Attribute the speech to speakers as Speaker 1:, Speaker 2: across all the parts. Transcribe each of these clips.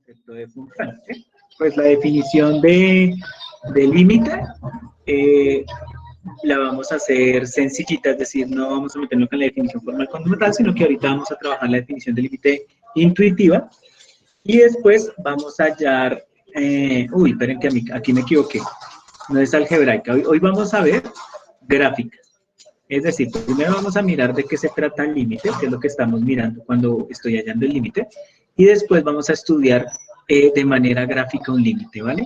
Speaker 1: concepto de función, ¿sí? Pues la definición de límite la vamos a hacer sencillita, es decir, no vamos a meternos con la definición formal como tal, sino que ahorita vamos a trabajar la definición de límite intuitiva y después vamos a hallar, esperen que aquí me equivoqué, no es algebraica, hoy vamos a ver gráficas. Es decir, primero vamos a mirar de qué se trata el límite, que es lo que estamos mirando cuando estoy hallando el límite, y después vamos a estudiar de manera gráfica un límite, ¿vale?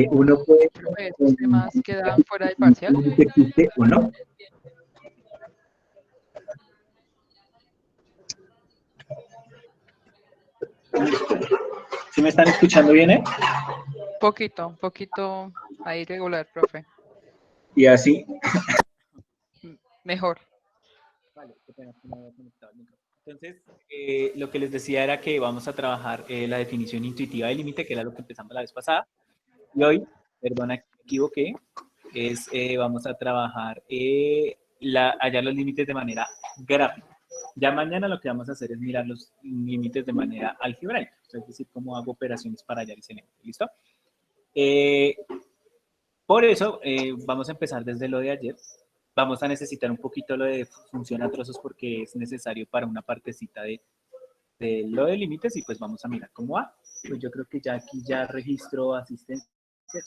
Speaker 1: Uno puede
Speaker 2: ¿Estos temas quedan fuera del parcial?
Speaker 1: un límite existe o no. ¿Sí me están escuchando bien,
Speaker 2: Un poquito ahí regular, profe.
Speaker 1: Y así.
Speaker 2: Mejor.
Speaker 1: Vale, qué pena que no había conectado el micrófono. Entonces, lo que les decía era que vamos a trabajar la definición intuitiva del límite, que era lo que empezamos la vez pasada. Y hoy, perdona que me equivoqué, vamos a trabajar hallar los límites de manera gráfica. Ya mañana lo que vamos a hacer es mirar los límites de manera algebraica, o sea, es decir, cómo hago operaciones para hallar ese límite. ¿Listo? Por eso, vamos a empezar desde lo de ayer. Vamos a necesitar un poquito lo de función a trozos porque es necesario para una partecita de lo de límites y pues vamos a mirar cómo va. Pues yo creo que ya aquí ya registro asistencia,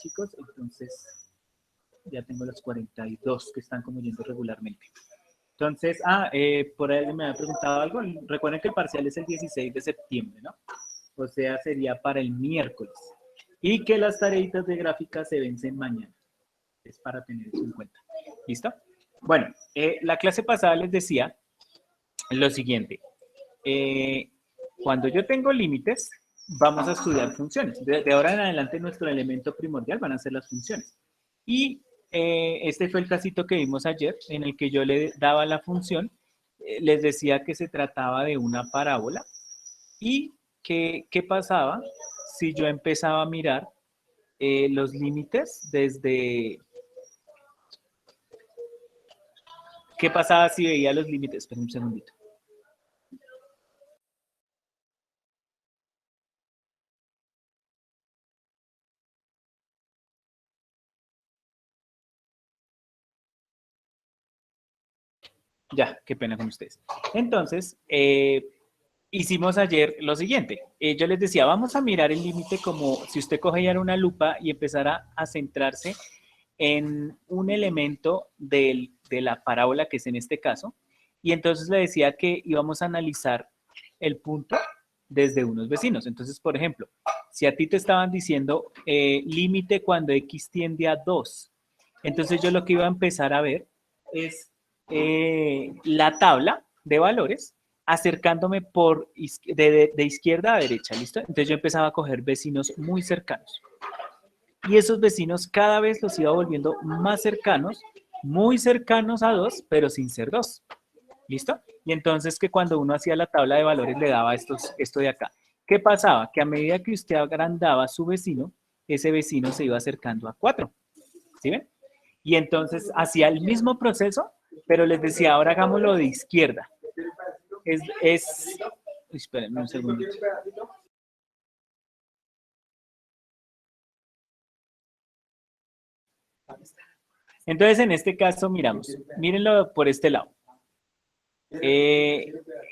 Speaker 1: chicos, entonces ya tengo los 42 que están como yendo regularmente. Entonces, por ahí me había preguntado algo. Recuerden que el parcial es el 16 de septiembre, ¿no? O sea, sería para el miércoles. Y que las tareitas de gráfica se vencen mañana. Es para tener eso en cuenta. ¿Listo? Bueno, la clase pasada les decía lo siguiente. Cuando yo tengo límites, vamos a estudiar funciones. De ahora en adelante, nuestro elemento primordial van a ser las funciones. Y este fue el casito que vimos ayer, en el que yo le daba la función, les decía que se trataba de una parábola y que, ¿qué pasaba si yo empezaba a mirar los límites desde... ¿Qué pasaba si veía los límites? Esperen un segundito. Ya, qué pena con ustedes. Entonces, hicimos ayer lo siguiente. Yo les decía, vamos a mirar el límite como si usted cogiera una lupa y empezara a centrarse en un elemento de la parábola, que es en este caso. Y entonces le decía que íbamos a analizar el punto desde unos vecinos. Entonces, por ejemplo, si a ti te estaban diciendo límite cuando x tiende a 2, entonces yo lo que iba a empezar a ver es la tabla de valores acercándome de izquierda a derecha, ¿listo? Entonces yo empezaba a coger vecinos muy cercanos. Y esos vecinos cada vez los iba volviendo más cercanos, muy cercanos a 2, pero sin ser 2. ¿Listo? Y entonces que cuando uno hacía la tabla de valores le daba esto de acá. ¿Qué pasaba? Que a medida que usted agrandaba a su vecino, ese vecino se iba acercando a 4. ¿Sí ven? Y entonces hacía el mismo proceso, pero les decía, ahora hagámoslo de izquierda. Espérenme un segundito. Entonces, en este caso, mírenlo por este lado.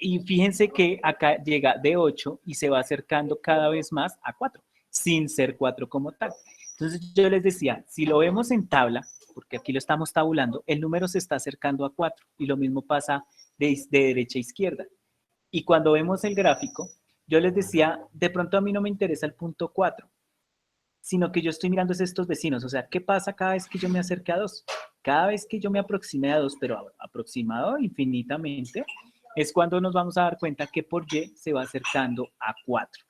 Speaker 1: Y fíjense que acá llega de 8 y se va acercando cada vez más a 4, sin ser 4 como tal. Entonces yo les decía, si lo vemos en tabla, porque aquí lo estamos tabulando, el número se está acercando a 4 y lo mismo pasa de derecha a izquierda. Y cuando vemos el gráfico, yo les decía, de pronto a mí no me interesa el punto 4, sino que yo estoy mirando estos vecinos. O sea, ¿qué pasa cada vez que yo me acerque a 2? Cada vez que yo me aproxime a 2, pero aproximado infinitamente, es cuando nos vamos a dar cuenta que por Y se va acercando a 4.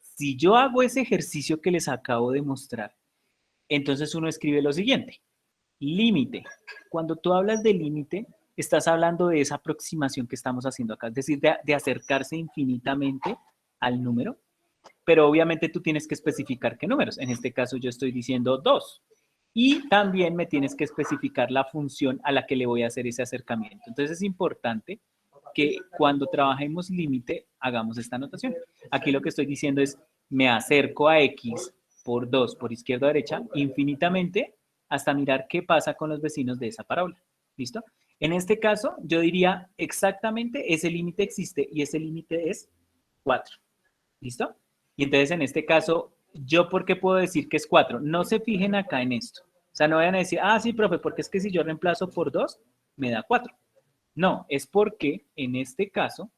Speaker 1: Si yo hago ese ejercicio que les acabo de mostrar, entonces uno escribe lo siguiente. Límite. Cuando tú hablas de límite, estás hablando de esa aproximación que estamos haciendo acá, es decir, de acercarse infinitamente al número, pero obviamente tú tienes que especificar qué números. En este caso yo estoy diciendo 2. Y también me tienes que especificar la función a la que le voy a hacer ese acercamiento. Entonces es importante que cuando trabajemos límite hagamos esta anotación. Aquí lo que estoy diciendo es me acerco a X por 2 por izquierda o derecha infinitamente hasta mirar qué pasa con los vecinos de esa parábola. ¿Listo? En este caso, yo diría exactamente ese límite existe y ese límite es 4. ¿Listo? Y entonces en este caso, ¿yo por qué puedo decir que es 4? No se fijen acá en esto. O sea, no vayan a decir, ah, sí, profe, porque es que si yo reemplazo por 2, me da 4. No, es porque en este caso,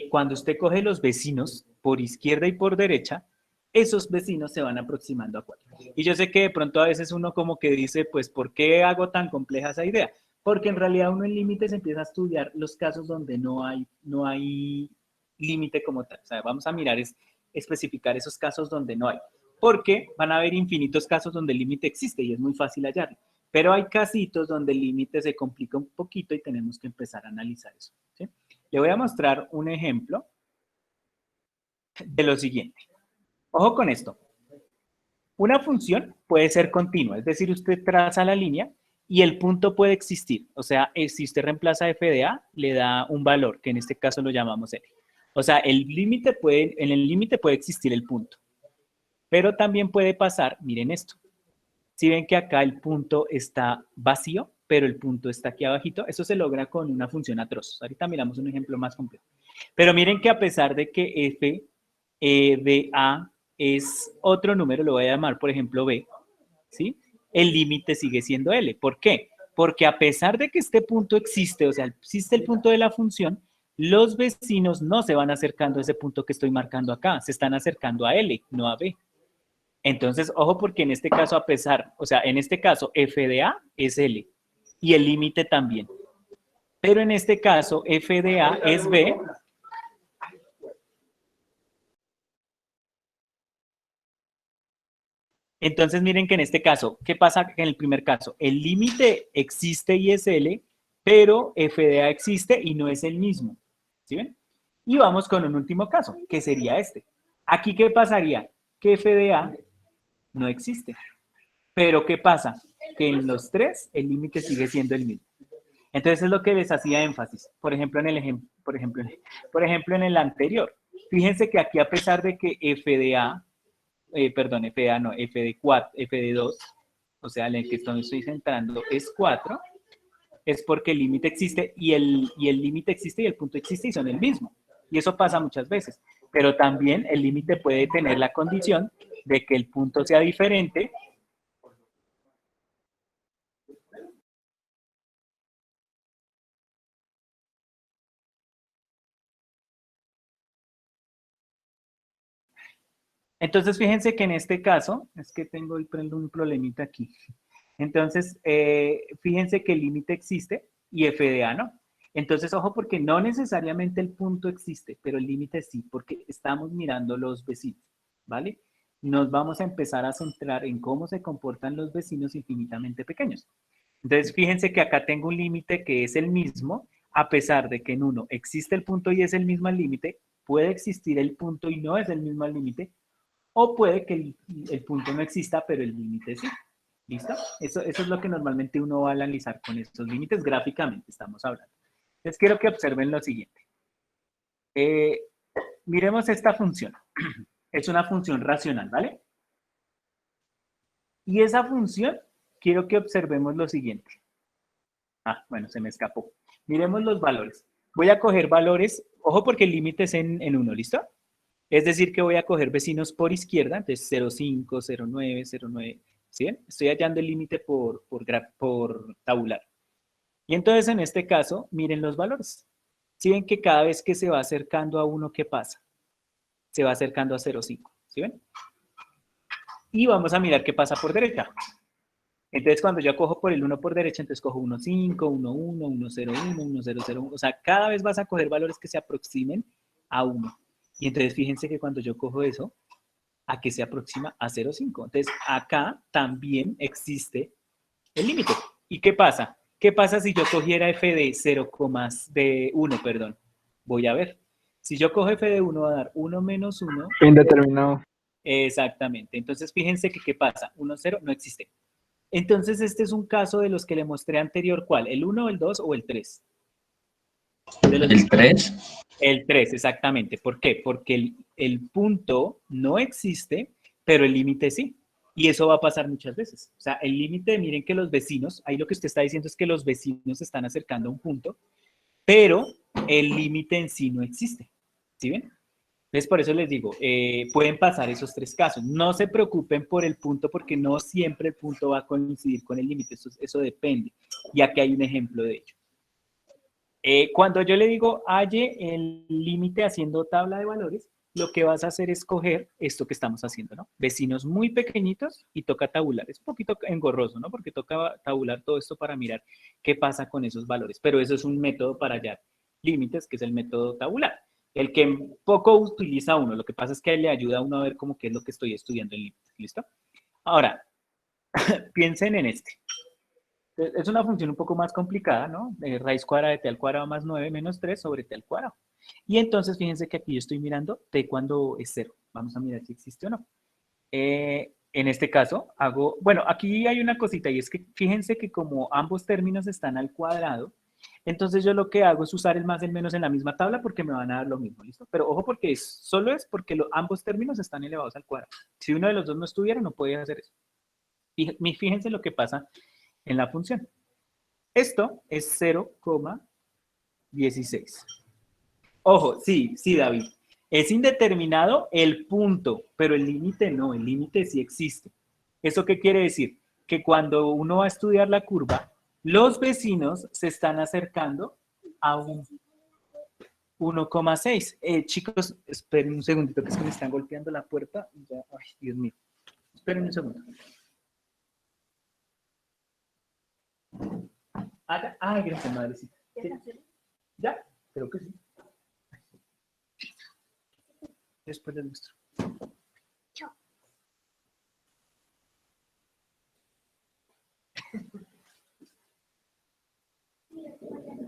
Speaker 1: cuando usted coge los vecinos por izquierda y por derecha, esos vecinos se van aproximando a 4. Y yo sé que de pronto a veces uno como que dice, pues, ¿por qué hago tan compleja esa idea? Porque en realidad uno en límites empieza a estudiar los casos donde no hay límite como tal. O sea, vamos a mirar, especificar esos casos donde no hay. Porque van a haber infinitos casos donde el límite existe y es muy fácil hallarlo. Pero hay casitos donde el límite se complica un poquito y tenemos que empezar a analizar eso. ¿Sí? Le voy a mostrar un ejemplo de lo siguiente. Ojo con esto. Una función puede ser continua, es decir, usted traza la línea y el punto puede existir. O sea, si usted reemplaza f de a, le da un valor, que en este caso lo llamamos l. O sea, en el límite puede existir el punto. Pero también puede pasar, miren esto. Si ven que acá el punto está vacío, pero el punto está aquí abajito, eso se logra con una función a trozos. Ahorita miramos un ejemplo más complejo. Pero miren que a pesar de que f de a es otro número, lo voy a llamar, por ejemplo, b, ¿sí? El límite sigue siendo L. ¿Por qué? Porque a pesar de que este punto existe, o sea, existe el punto de la función, los vecinos no se van acercando a ese punto que estoy marcando acá, se están acercando a L, no a B. Entonces, ojo porque en este caso, en este caso, f de a es L y el límite también. Pero en este caso, f de a es B. Entonces, miren que en este caso, ¿qué pasa en el primer caso? El límite existe y es L, pero f de a existe y no es el mismo. ¿Sí ven? Y vamos con un último caso, que sería este. Aquí, ¿qué pasaría? Que f de a no existe. Pero, ¿qué pasa? Que en los tres el límite sigue siendo el mismo. Entonces, es lo que les hacía énfasis. Por ejemplo, en el anterior. Fíjense que aquí, a pesar de que f de a f de A no, f de 4, f de 2, o sea, en el que estoy centrando es 4, es porque el límite existe y el límite existe y el punto existe y son el mismo. Y eso pasa muchas veces. Pero también el límite puede tener la condición de que el punto sea diferente. Entonces, fíjense que en este caso, es que tengo un problemita aquí. Entonces, fíjense que el límite existe y f de a no. Entonces, ojo, porque no necesariamente el punto existe, pero el límite sí, porque estamos mirando los vecinos, ¿vale? Nos vamos a empezar a centrar en cómo se comportan los vecinos infinitamente pequeños. Entonces, fíjense que acá tengo un límite que es el mismo, a pesar de que en uno existe el punto y es el mismo al límite, puede existir el punto y no es el mismo al límite, o puede que el punto no exista, pero el límite sí. ¿Listo? Eso es lo que normalmente uno va a analizar con estos límites gráficamente, estamos hablando. Entonces quiero que observen lo siguiente. Miremos esta función. Es una función racional, ¿vale? Y esa función, quiero que observemos lo siguiente. Ah, bueno, se me escapó. Miremos los valores. Voy a coger valores, ojo porque el límite es en 1, ¿listo? Es decir, que voy a coger vecinos por izquierda, entonces 0,5, 0,9, 0,9, ¿sí ven? Estoy hallando el límite por tabular. Y entonces en este caso, miren los valores. ¿Sí ven que cada vez que se va acercando a 1, ¿qué pasa? Se va acercando a 0,5, ¿sí ven? Y vamos a mirar qué pasa por derecha. Entonces cuando yo cojo por el 1 por derecha, entonces cojo 1,5, 1,1, 1,01, 1,001. O sea, cada vez vas a coger valores que se aproximen a 1. Y entonces fíjense que cuando yo cojo eso, ¿a qué se aproxima? A 0,5. Entonces, acá también existe el límite. ¿Y qué pasa? ¿Qué pasa si yo cogiera f de 0, de 1, perdón? Voy a ver. Si yo cojo f de 1, va a dar 1 menos 1.
Speaker 3: Indeterminado.
Speaker 1: Exactamente. Entonces, fíjense que ¿qué pasa? 1, 0, no existe. Entonces, este es un caso de los que le mostré anterior. ¿Cuál? ¿El 1, el 2 o el 3?
Speaker 4: ¿El 3?
Speaker 1: El 3, exactamente. ¿Por qué? Porque el punto no existe, pero el límite sí. Y eso va a pasar muchas veces. O sea, el límite, miren que los vecinos, ahí lo que usted está diciendo es que los vecinos se están acercando a un punto, pero el límite en sí no existe. ¿Sí ven? Entonces, por eso les digo, pueden pasar esos tres casos. No se preocupen por el punto, porque no siempre el punto va a coincidir con el límite. Eso depende. Y aquí hay un ejemplo de ello. Cuando yo le digo halle el límite haciendo tabla de valores, lo que vas a hacer es coger esto que estamos haciendo, ¿no? Vecinos muy pequeñitos y toca tabular. Es un poquito engorroso, ¿no? Porque toca tabular todo esto para mirar qué pasa con esos valores. Pero eso es un método para hallar límites, que es el método tabular. El que poco utiliza uno. Lo que pasa es que le ayuda a uno a ver cómo qué es lo que estoy estudiando en límites. ¿Listo? Ahora, piensen en este. Es una función un poco más complicada, ¿no? Raíz cuadrada de t al cuadrado más 9 menos 3 sobre t al cuadrado. Y entonces fíjense que aquí yo estoy mirando t cuando es 0. Vamos a mirar si existe o no. En este caso hago, bueno, aquí hay una cosita y es que fíjense que como ambos términos están al cuadrado, entonces yo lo que hago es usar el más y el menos en la misma tabla porque me van a dar lo mismo, ¿listo? Pero ojo porque solo es porque ambos términos están elevados al cuadrado. Si uno de los dos no estuviera, no podía hacer eso. Y fíjense lo que pasa en la función. Esto es 0,16. Ojo, sí, David. Es indeterminado el punto, pero el límite no, el límite sí existe. ¿Eso qué quiere decir? Que cuando uno va a estudiar la curva, los vecinos se están acercando a un 1,6. Chicos, esperen un segundito, que es que me están golpeando la puerta. Ya, ay, Dios mío. Esperen un segundo. Ay, gracias, madrecita. ¿Sí? ¿Ya? Creo que sí. Después les muestro.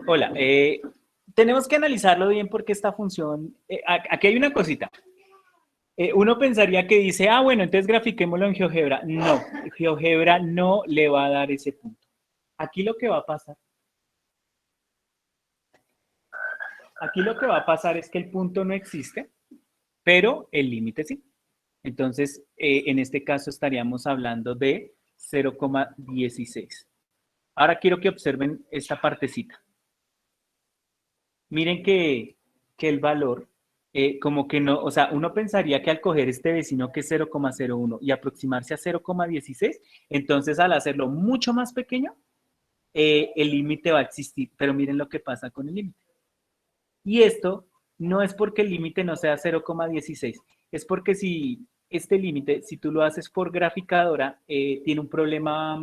Speaker 1: Hola, tenemos que analizarlo bien porque esta función, aquí hay una cosita. Uno pensaría que dice, bueno, entonces grafiquémoslo en GeoGebra. No, GeoGebra no le va a dar ese punto. Aquí lo que va a pasar, es que el punto no existe, pero el límite sí. Entonces, en este caso estaríamos hablando de 0,16. Ahora quiero que observen esta partecita. Miren que el valor, como que no, o sea, uno pensaría que al coger este vecino que es 0,01 y aproximarse a 0,16, entonces al hacerlo mucho más pequeño, el límite va a existir. Pero miren lo que pasa con el límite. Y esto no es porque el límite no sea 0,16, es porque si este límite, si tú lo haces por graficadora, tiene un problema,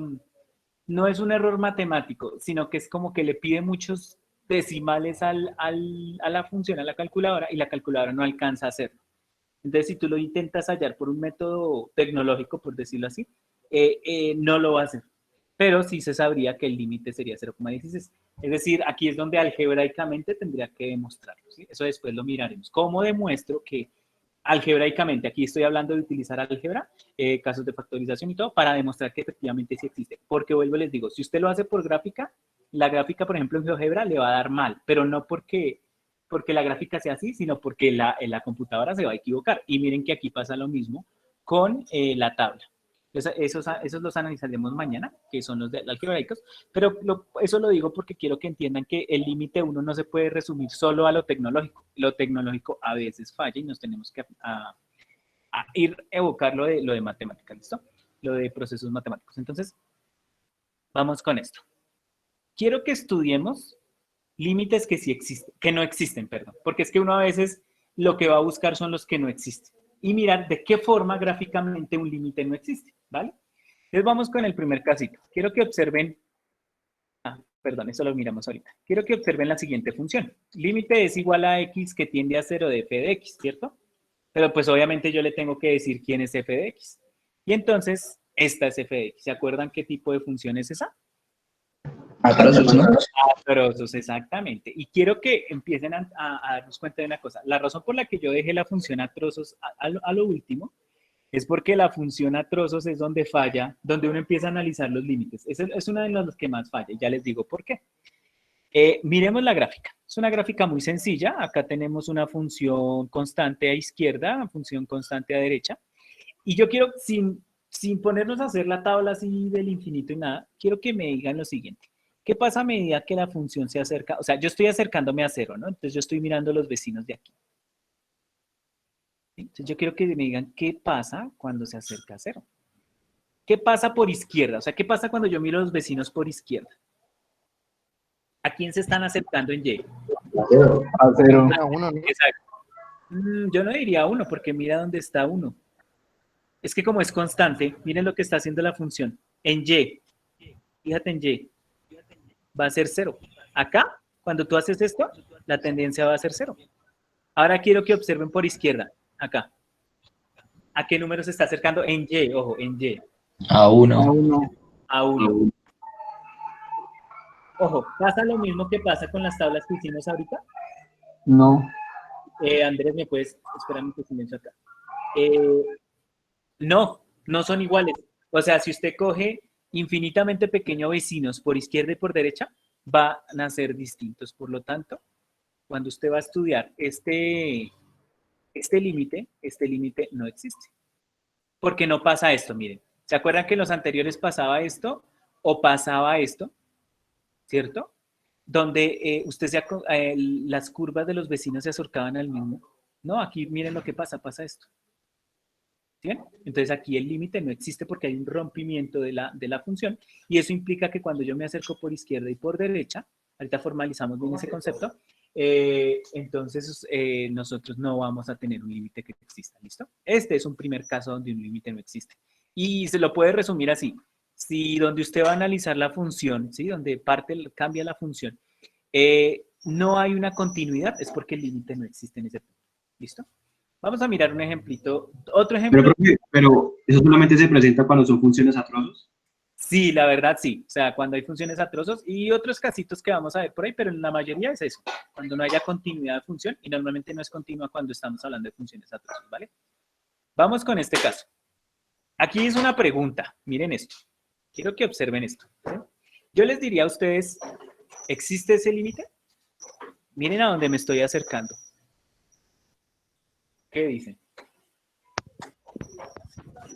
Speaker 1: no es un error matemático, sino que es como que le pide muchos decimales a la función, a la calculadora, y la calculadora no alcanza a hacerlo. Entonces, si tú lo intentas hallar por un método tecnológico, por decirlo así, no lo va a hacer. Pero sí se sabría que el límite sería 0,16. Es decir, aquí es donde algebraicamente tendría que demostrarlo. ¿Sí? Eso después lo miraremos. ¿Cómo demuestro que algebraicamente, aquí estoy hablando de utilizar álgebra, casos de factorización y todo, para demostrar que efectivamente sí existe? Porque vuelvo y les digo, si usted lo hace por gráfica, la gráfica, por ejemplo, en GeoGebra le va a dar mal, pero no porque la gráfica sea así, sino porque la computadora se va a equivocar. Y miren que aquí pasa lo mismo con la tabla. Esos los analizaremos mañana, que son los de algebraicos, pero eso lo digo porque quiero que entiendan que el límite uno no se puede resumir solo a lo tecnológico. Lo tecnológico a veces falla y nos tenemos que ir a evocar lo de matemática, ¿listo? Lo de procesos matemáticos. Entonces, vamos con esto. Quiero que estudiemos límites que sí existen, que no existen, perdón, porque es que uno a veces lo que va a buscar son los que no existen y mirar de qué forma gráficamente un límite no existe, ¿vale? Entonces vamos con el primer casito. Quiero que observen, perdón, eso lo miramos ahorita. Quiero que observen la siguiente función. Límite es igual a x que tiende a 0 de f de x, ¿cierto? Pero pues obviamente yo le tengo que decir quién es f de x. Y entonces, esta es f de x. ¿Se acuerdan qué tipo de función es esa?
Speaker 3: A trozos, ¿no?
Speaker 1: A trozos, exactamente. Y quiero que empiecen a darnos cuenta de una cosa. La razón por la que yo dejé la función a trozos a lo último es porque la función a trozos es donde falla, donde uno empieza a analizar los límites. Es una de las que más falla. Ya les digo por qué. Miremos la gráfica. Es una gráfica muy sencilla. Acá tenemos una función constante a izquierda, una función constante a derecha. Y yo quiero, sin ponernos a hacer la tabla así del infinito y nada, quiero que me digan lo siguiente. ¿Qué pasa a medida que la función se acerca? O sea, yo estoy acercándome a cero, ¿no? Entonces yo estoy mirando los vecinos de aquí. Entonces yo quiero que me digan qué pasa cuando se acerca a cero. ¿Qué pasa por izquierda? O sea, ¿qué pasa cuando yo miro a los vecinos por izquierda? ¿A quién se están acercando en Y?
Speaker 4: A cero.
Speaker 2: Era uno, ¿no?
Speaker 1: Exacto. Yo no diría uno, porque mira dónde está uno. Es que como es constante, miren lo que está haciendo la función. En Y, fíjate en Y, va a ser cero. Acá, cuando tú haces esto, la tendencia va a ser cero. Ahora quiero que observen por izquierda, acá. ¿A qué número se está acercando? En Y, ojo, en Y.
Speaker 3: A
Speaker 4: A
Speaker 3: 1.
Speaker 4: uno.
Speaker 1: A 1. Ojo, ¿pasa lo mismo que pasa con las tablas que hicimos ahorita?
Speaker 4: No.
Speaker 1: Andrés, ¿me puedes esperar un silencio acá? No, no son iguales. O sea, si usted coge infinitamente pequeños vecinos por izquierda y por derecha, van a ser distintos. Por lo tanto, cuando usted va a estudiar este límite no existe. Porque no pasa esto, miren. ¿Se acuerdan que en los anteriores pasaba esto o pasaba esto? ¿Cierto? Donde las curvas de los vecinos se acercaban al mismo. No, aquí miren lo que pasa esto. ¿Sí ven? Entonces aquí el límite no existe porque hay un rompimiento de la función y eso implica que cuando yo me acerco por izquierda y por derecha, ahorita formalizamos bien ese concepto, entonces nosotros no vamos a tener un límite que exista, ¿listo? Este es un primer caso donde un límite no existe. Y se lo puede resumir así. Si donde usted va a analizar la función, ¿sí? Donde cambia la función, no hay una continuidad, es porque el límite no existe en ese punto. ¿Listo? Vamos a mirar un ejemplito. Otro ejemplo.
Speaker 5: Pero eso solamente se presenta cuando son funciones a trozos.
Speaker 1: Sí, la verdad sí. O sea, cuando hay funciones a trozos y otros casitos que vamos a ver por ahí, pero en la mayoría es eso. Cuando no haya continuidad de función y normalmente no es continua cuando estamos hablando de funciones a trozos, ¿vale? Vamos con este caso. Aquí es una pregunta. Miren esto. Quiero que observen esto. ¿Sí? Yo les diría a ustedes, ¿existe ese límite? Miren a dónde me estoy acercando. ¿Qué dicen?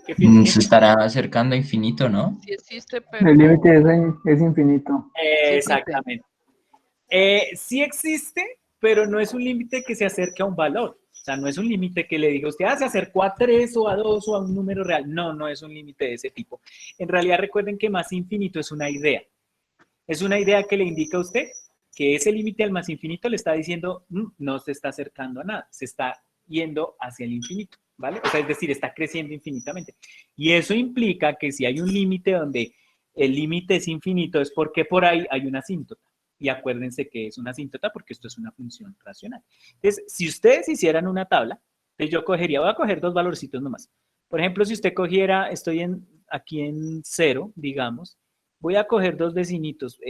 Speaker 1: ¿Qué piensan?
Speaker 3: Se estará acercando a infinito, ¿no?
Speaker 2: Sí existe, pero
Speaker 4: El límite es infinito.
Speaker 1: Exactamente. Sí existe, pero no es un límite que se acerque a un valor. O sea, no es un límite que le diga a usted, se acercó a 3 o a 2 o a un número real. No, no es un límite de ese tipo. En realidad, recuerden que más infinito es una idea. Es una idea que le indica a usted que ese límite al más infinito le está diciendo, no se está acercando a nada, se está yendo hacia el infinito, ¿vale? O sea, es decir, está creciendo infinitamente. Y eso implica que si hay un límite donde el límite es infinito, es porque por ahí hay una asíntota. Y acuérdense que es una asíntota porque esto es una función racional. Entonces, si ustedes hicieran una tabla, entonces yo voy a coger dos valorcitos nomás. Por ejemplo, si usted cogiera, aquí en 0, digamos, voy a coger dos vecinitos.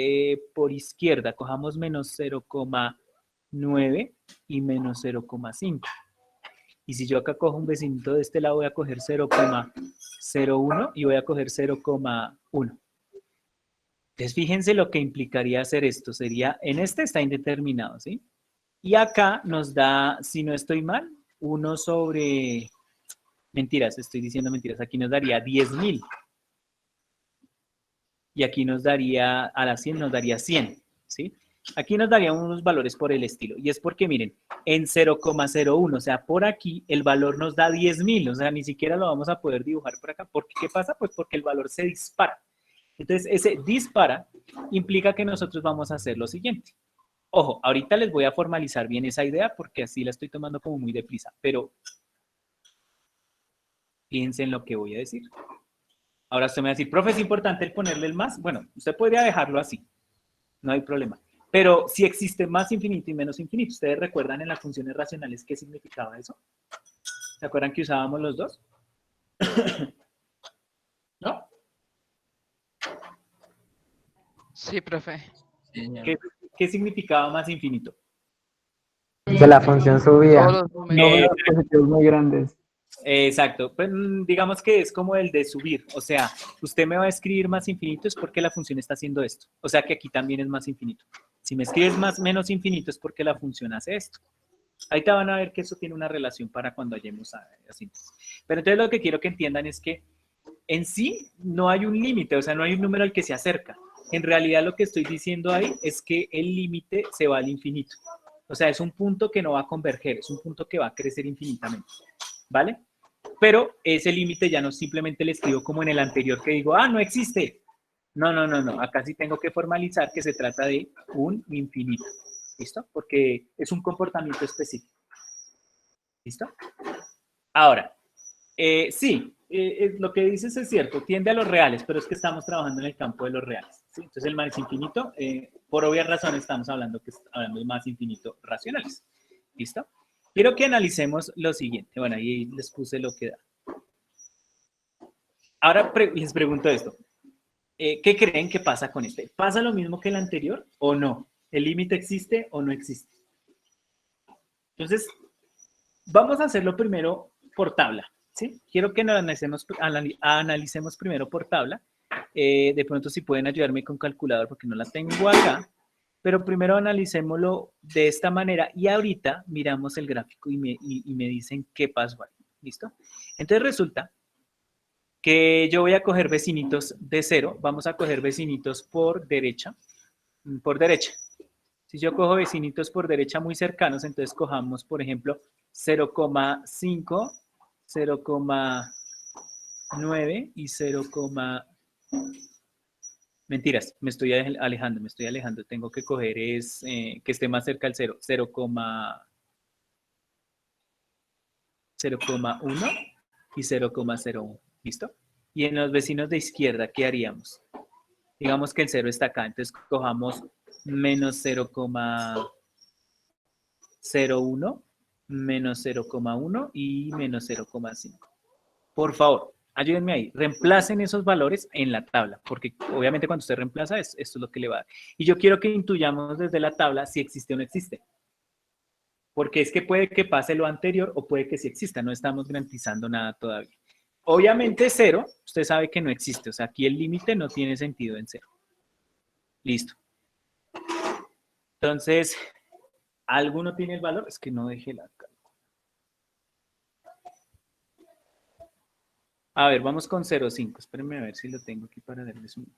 Speaker 1: Por izquierda, cojamos menos 0,9 y menos 0,5. Y si yo acá cojo un vecinito de este lado, voy a coger 0,01 y voy a coger 0,1. Entonces, fíjense lo que implicaría hacer esto. Sería, en este está indeterminado, ¿sí? Y acá nos da, si no estoy mal, 1 sobre... Mentiras, estoy diciendo mentiras. Aquí nos daría 10.000. Y aquí nos daría, a la 100 nos daría 100, ¿sí? Aquí nos darían unos valores por el estilo. Y es porque, miren, en 0,01, o sea, por aquí el valor nos da 10.000. O sea, ni siquiera lo vamos a poder dibujar por acá. ¿Por qué? ¿Qué pasa? Pues porque el valor se dispara. Entonces, ese dispara implica que nosotros vamos a hacer lo siguiente. Ojo, ahorita les voy a formalizar bien esa idea porque así la estoy tomando como muy deprisa, pero fíjense en lo que voy a decir. Ahora usted me va a decir, profe, ¿es importante el ponerle el más? Bueno, usted podría dejarlo así, no hay problema. Pero si existe más infinito y menos infinito, ¿ustedes recuerdan en las funciones racionales qué significaba eso? ¿Se acuerdan que usábamos los dos? ¿No?
Speaker 2: sí, profe.
Speaker 1: ¿Qué significaba más infinito?
Speaker 4: Que la función subía.
Speaker 2: Todos los números.
Speaker 4: Números positivos muy grandes.
Speaker 1: Exacto. Pues, digamos que es como el de subir. O sea, usted me va a escribir más infinito es porque la función está haciendo esto. O sea que aquí también es más infinito. Si me escribes menos infinito es porque la función hace esto. Ahí te van a ver que eso tiene una relación para cuando hallemos a síntesis. Pero entonces lo que quiero que entiendan es que en sí no hay un límite, o sea, no hay un número al que se acerca. En realidad lo que estoy diciendo ahí es que el límite se va al infinito. O sea, es un punto que no va a converger, es un punto que va a crecer infinitamente. ¿Vale? Pero ese límite ya no simplemente le escribo como en el anterior que digo, no existe. No, no, no, no. Acá sí tengo que formalizar que se trata de un infinito. ¿Listo? Porque es un comportamiento específico. ¿Listo? Ahora, sí, lo que dices es cierto, tiende a los reales, pero es que estamos trabajando en el campo de los reales. ¿Sí? Entonces el más infinito, por obvias razones estamos hablando de más infinito racionales. ¿Listo? Quiero que analicemos lo siguiente. Bueno, ahí les puse lo que da. Ahora les pregunto esto. ¿Qué creen que pasa con este? ¿Pasa lo mismo que el anterior o no? ¿El límite existe o no existe? Entonces, vamos a hacerlo primero por tabla. ¿Sí? Quiero que analicemos primero por tabla. De pronto si pueden ayudarme con calculador porque no la tengo acá. Pero primero analicémoslo de esta manera y ahorita miramos el gráfico y me dicen qué pasó ahí. ¿Listo? Entonces resulta que yo voy a coger vecinitos de 0. Vamos a coger vecinitos por derecha. Por derecha. Si yo cojo vecinitos por derecha muy cercanos, entonces cojamos, por ejemplo, 0,5, 0,9 y 0, mentiras, me estoy alejando. Tengo que coger que esté más cerca del 0, 0,1 y 0,01. ¿Listo? Y en los vecinos de izquierda, ¿qué haríamos? Digamos que el 0 está acá, entonces cojamos menos 0,01, menos 0,1 y menos 0,5. Por favor, ayúdenme ahí. Reemplacen esos valores en la tabla, porque obviamente cuando usted reemplaza, esto es lo que le va a dar. Y yo quiero que intuyamos desde la tabla si existe o no existe. Porque es que puede que pase lo anterior o puede que sí exista. No estamos garantizando nada todavía. Obviamente 0, usted sabe que no existe. O sea, aquí el límite no tiene sentido en 0. Listo. Entonces, ¿alguno tiene el valor? Es que no dejé la... A ver, vamos con 0,5. Espérenme a ver si lo tengo aquí para darles un...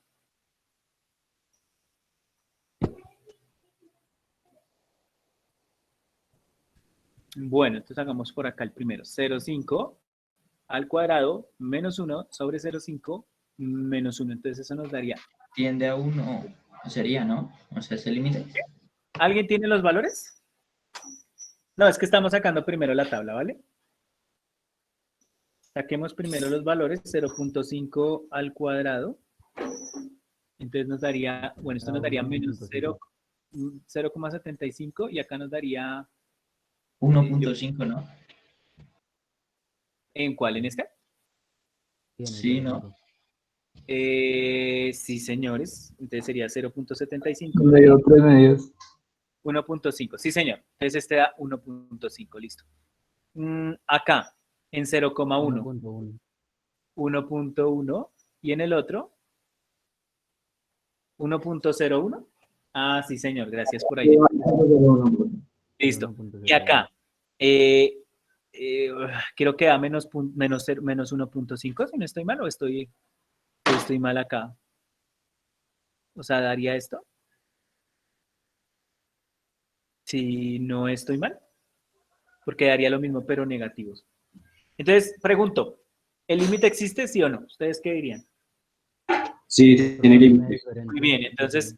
Speaker 1: Bueno, entonces hagamos por acá el primero. 0,5 al cuadrado menos 1 sobre 0,5 menos 1. Entonces eso nos daría...
Speaker 3: Tiende a 1, sería, ¿no? O sea, ese límite.
Speaker 1: ¿Alguien tiene los valores? No, es que estamos sacando primero la tabla, ¿vale? Saquemos primero los valores, 0,5 al cuadrado. Entonces nos daría, bueno, esto nos daría menos 0,75 y acá nos daría...
Speaker 3: 1.5, ¿no?
Speaker 1: ¿En cuál? ¿En este?
Speaker 3: Sí, ¿no?
Speaker 1: Sí, señores. Entonces sería 0,75.
Speaker 4: Le dio 3 medios.
Speaker 1: 1.5. Sí, señor. Entonces este da 1.5. Listo. Acá, en 0,1. 1.1. Y en el otro, 1.01. Ah, sí, señor. Gracias por ahí. Listo. Y acá, creo que da menos 1.5, si no estoy mal, o estoy mal acá. O sea, daría esto. Si no estoy mal, porque daría lo mismo, pero negativos. Entonces, pregunto, ¿el límite existe, sí o no? ¿Ustedes qué dirían?
Speaker 5: Sí, tiene límite.
Speaker 1: Muy bien, entonces,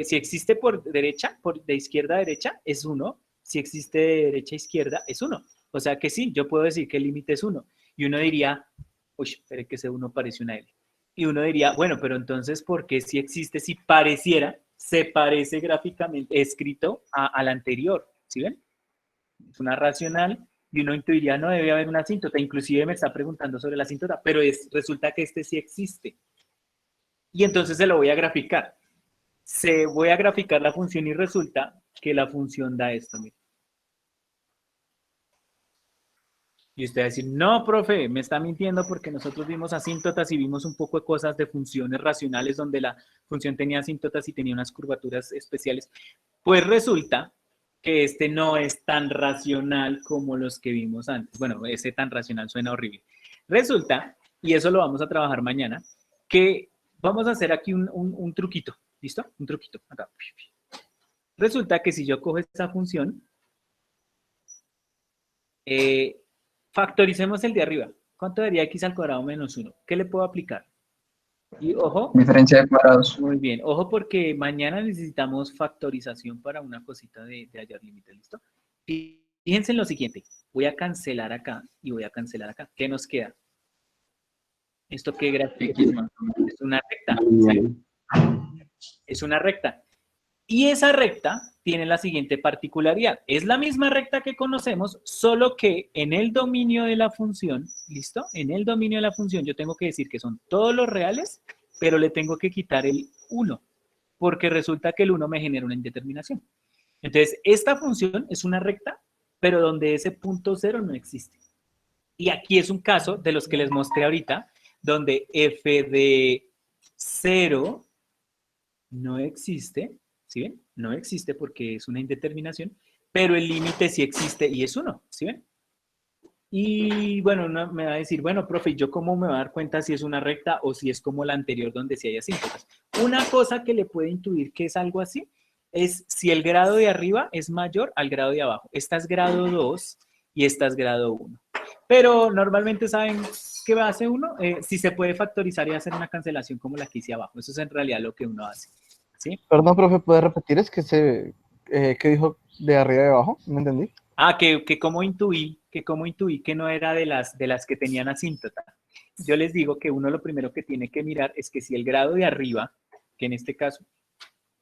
Speaker 1: si existe por derecha, de izquierda a derecha, es 1. Si existe de derecha a izquierda, es 1. O sea que sí, yo puedo decir que el límite es 1. Y uno diría, uy, espere que ese 1 parece una L. Y uno diría, bueno, pero entonces, ¿por qué si existe, si pareciera, se parece gráficamente escrito al anterior? ¿Sí ven? Es una racional y uno intuiría, no debe haber una asíntota. Inclusive me está preguntando sobre la asíntota, pero resulta que este sí existe. Y entonces se lo voy a graficar. Voy a graficar la función y resulta que la función da esto. Mira. Y usted va a decir, no, profe, me está mintiendo porque nosotros vimos asíntotas y vimos un poco de cosas de funciones racionales donde la función tenía asíntotas y tenía unas curvaturas especiales. Pues resulta que este no es tan racional como los que vimos antes. Bueno, ese tan racional suena horrible. Resulta, y eso lo vamos a trabajar mañana, que vamos a hacer aquí un truquito. ¿Listo? Un truquito. Acá. Resulta que si yo cojo esta función, factoricemos el de arriba. ¿Cuánto daría x al cuadrado menos 1? ¿Qué le puedo aplicar? Y ojo,
Speaker 4: Diferencia de cuadrados.
Speaker 1: muy bien, ojo porque mañana necesitamos factorización para una cosita de hallar límite, ¿listo? Fíjense en lo siguiente, voy a cancelar acá y voy a cancelar acá. ¿Qué nos queda? ¿Esto qué gráfico?
Speaker 3: X más uno.
Speaker 1: Es una recta,
Speaker 5: Bien.
Speaker 1: es una recta. Y esa recta tiene la siguiente particularidad. Es la misma recta que conocemos, solo que en el dominio de la función, ¿listo? En el dominio de la función yo tengo que decir que son todos los reales, pero le tengo que quitar el 1, porque resulta que el 1 me genera una indeterminación. Entonces, esta función es una recta, pero donde ese punto 0 no existe. Y aquí es un caso de los que les mostré ahorita, donde f de 0 no existe, ¿sí ven? No existe porque es una indeterminación, pero el límite sí existe y es 1, ¿sí ven? Y bueno, uno me va a decir, bueno, profe, ¿yo cómo me voy a dar cuenta si es una recta o si es como la anterior donde sí hay asíntotas? Una cosa que le puede intuir que es algo así es si el grado de arriba es mayor al grado de abajo. Esta es grado 2 y esta es grado 1. Pero normalmente saben qué hace uno, si se puede factorizar y hacer una cancelación como la que hice abajo. Eso es en realidad lo que uno hace. ¿Sí?
Speaker 6: Perdón, profe, ¿puede repetir? Es que ¿qué dijo de arriba y de abajo? ¿No entendí?
Speaker 1: Ah, que como intuí que no era de las que tenían asíntota. Yo les digo que uno lo primero que tiene que mirar es que si el grado de arriba, que en este caso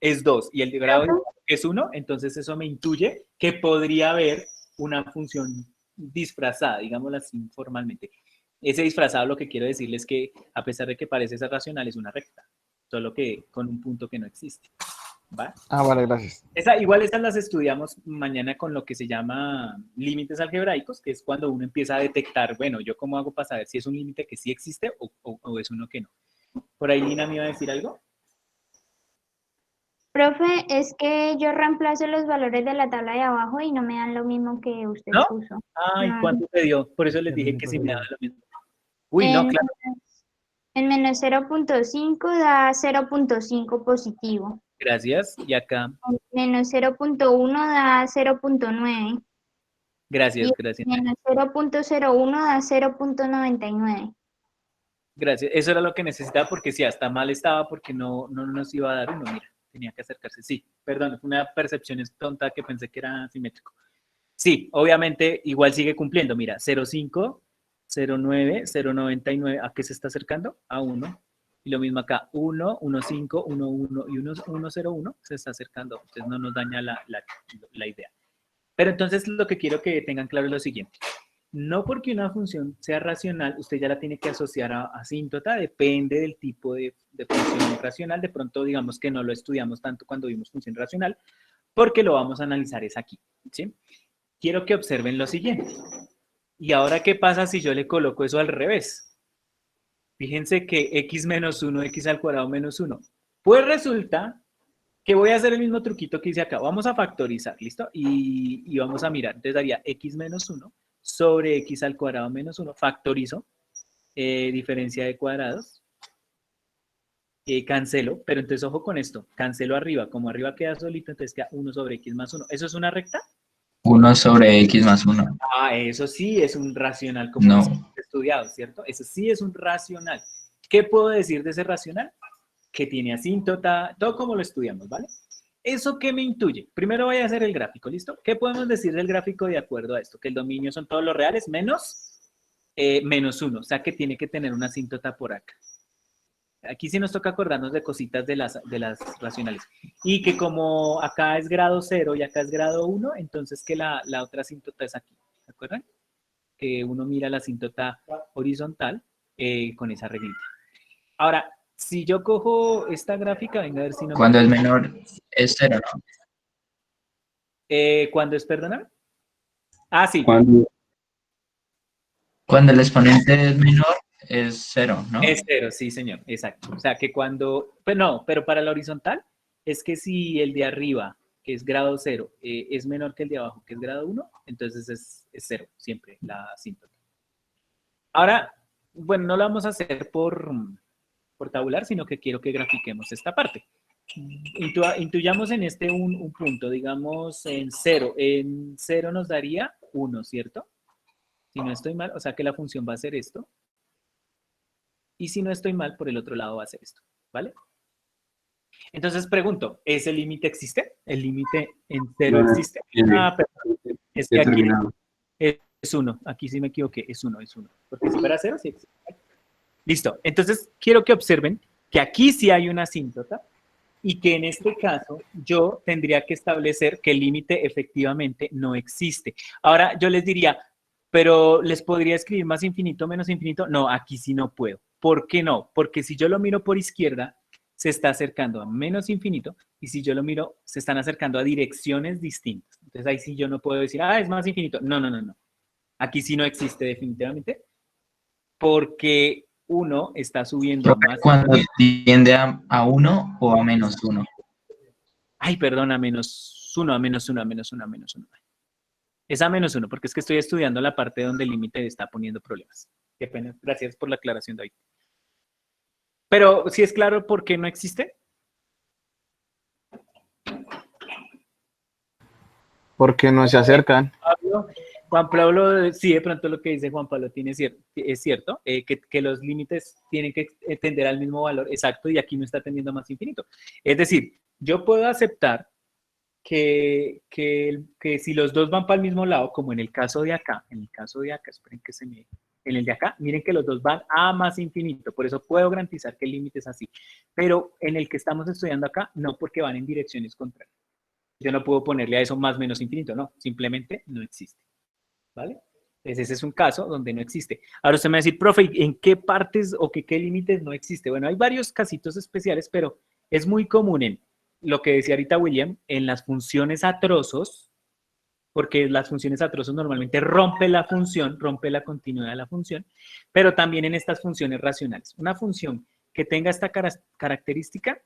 Speaker 1: es 2 y el de grado de abajo es 1, entonces eso me intuye que podría haber una función disfrazada, digámoslo así informalmente. Ese disfrazado lo que quiero decirles es que a pesar de que parece ser racional, es una recta, solo que con un punto que no existe. ¿Va?
Speaker 6: Ah, vale, gracias.
Speaker 1: Igual estas las estudiamos mañana con lo que se llama límites algebraicos, que es cuando uno empieza a detectar, bueno, ¿yo cómo hago para saber si es un límite que sí existe o es uno que no? Por ahí Lina me iba a decir algo.
Speaker 7: Profe, es que yo reemplazo los valores de la tabla de abajo y no me dan lo mismo que usted
Speaker 1: ¿No?
Speaker 7: puso.
Speaker 1: Ay,
Speaker 7: No.
Speaker 1: ¿cuánto te dio? Por eso les dije que sí me daba lo mismo. Uy, no, claro.
Speaker 7: En menos 0.5 da 0.5 positivo.
Speaker 1: Gracias. Y acá,
Speaker 7: Menos 0.1 da 0.9.
Speaker 1: gracias,
Speaker 7: Y
Speaker 1: gracias.
Speaker 7: menos 0.01 da 0.99.
Speaker 1: Gracias. Eso era lo que necesitaba porque sí, hasta mal estaba porque no nos iba a dar uno. Mira, tenía que acercarse. Sí, perdón, fue una percepción tonta que pensé que era simétrico. Sí, obviamente igual sigue cumpliendo. Mira, 0.5, 0.9, 0.99. ¿A qué se está acercando? A 1. Y lo mismo acá, 1, 1.5, 1.1 y 1.01 se está acercando. Entonces no nos daña la idea. Pero entonces lo que quiero que tengan claro es lo siguiente. No porque una función sea racional, usted ya la tiene que asociar a asíntota, depende del tipo de función racional. De pronto, digamos que no lo estudiamos tanto cuando vimos función racional, porque lo vamos a analizar es aquí, ¿sí? Quiero que observen lo siguiente. ¿Y ahora qué pasa si yo le coloco eso al revés? Fíjense que x menos 1, x al cuadrado menos 1. Pues resulta que voy a hacer el mismo truquito que hice acá. Vamos a factorizar, ¿listo? Y vamos a mirar. Entonces daría x menos 1 sobre x al cuadrado menos 1. Factorizo, diferencia de cuadrados. Cancelo, pero entonces ojo con esto. Cancelo arriba. Como arriba queda solito, entonces queda 1 sobre x más 1. ¿Eso es una recta?
Speaker 3: 1 sobre X más 1.
Speaker 1: Ah, eso sí es un racional como
Speaker 3: No.
Speaker 1: hemos estudiado, ¿cierto? Eso sí es un racional. ¿Qué puedo decir de ese racional? Que tiene asíntota, todo como lo estudiamos, ¿vale? ¿Eso qué me intuye? Primero voy a hacer el gráfico, ¿listo? ¿Qué podemos decir del gráfico de acuerdo a esto? Que el dominio son todos los reales menos 1, o sea que tiene que tener una asíntota por acá. Aquí sí nos toca acordarnos de cositas de las racionales. Y que como acá es grado 0 y acá es grado 1, entonces que la otra asíntota es aquí. ¿Se acuerdan? Que uno mira la asíntota horizontal con esa reglita. Ahora, si yo cojo esta gráfica, venga a ver si no...
Speaker 3: Cuando es menor es 0, ¿no?
Speaker 1: ¿Cuándo es, perdóname? Ah, sí.
Speaker 5: Cuando
Speaker 3: Cuando el exponente es menor, es 0, ¿no?
Speaker 1: Es 0, sí, señor, exacto. O sea, que cuando, pues no, pero para la horizontal es que si el de arriba, que es grado 0, es menor que el de abajo, que es grado 1, entonces es 0, siempre la asíntota. Ahora, bueno, no lo vamos a hacer por tabular, sino que quiero que grafiquemos esta parte. Intuyamos en este un punto, digamos en 0. En 0 nos daría 1, ¿cierto? Si no estoy mal, o sea que la función va a ser esto. Y si no estoy mal, por el otro lado va a ser esto, ¿vale? Entonces pregunto, ¿ese límite existe? ¿El límite en 0
Speaker 5: No,
Speaker 1: existe?
Speaker 5: tiene.
Speaker 1: Ah, perdón. Es que aquí
Speaker 5: Determinado.
Speaker 1: es 1. Aquí sí me equivoqué, es 1, es 1. Porque si fuera 0, sí existe. Listo. Entonces quiero que observen que aquí sí hay una asíntota y que en este caso yo tendría que establecer que el límite efectivamente no existe. Ahora yo les diría, pero ¿les podría escribir más infinito, menos infinito? No, aquí sí no puedo. ¿Por qué no? Porque si yo lo miro por izquierda, se está acercando a menos infinito, y si yo lo miro, se están acercando a direcciones distintas. Entonces ahí sí yo no puedo decir, ah, es más infinito. No, no, no, no. Aquí sí no existe definitivamente, porque uno está subiendo
Speaker 3: Profe,
Speaker 1: más.
Speaker 3: cuando tiende a 1 o a -1.
Speaker 1: Ay, perdón, a menos 1, a menos 1, a menos 1, a menos 1. Es a menos 1, porque es que estoy estudiando la parte donde el límite está poniendo problemas. Qué pena. Gracias por la aclaración, David. Pero, ¿sí es claro por qué no existe?
Speaker 6: Porque no se acercan.
Speaker 1: Juan Pablo, sí, de pronto lo que dice Juan Pablo es cierto, que los límites tienen que tender al mismo valor, exacto, y aquí no está tendiendo más infinito. Es decir, yo puedo aceptar que si los dos van para el mismo lado, como en el caso de acá, esperen que en el de acá, miren que los dos van a más infinito, por eso puedo garantizar que el límite es así. Pero en el que estamos estudiando acá, no, porque van en direcciones contrarias. Yo no puedo ponerle a eso más menos infinito, no, simplemente no existe. ¿Vale? Entonces ese es un caso donde no existe. Ahora usted me va a decir, profe, ¿en qué partes o qué límites no existe? Bueno, hay varios casitos especiales, pero es muy común en lo que decía ahorita William, en las funciones a trozos, porque las funciones a trozos normalmente rompe la función, rompe la continuidad de la función, pero también en estas funciones racionales. Una función que tenga esta característica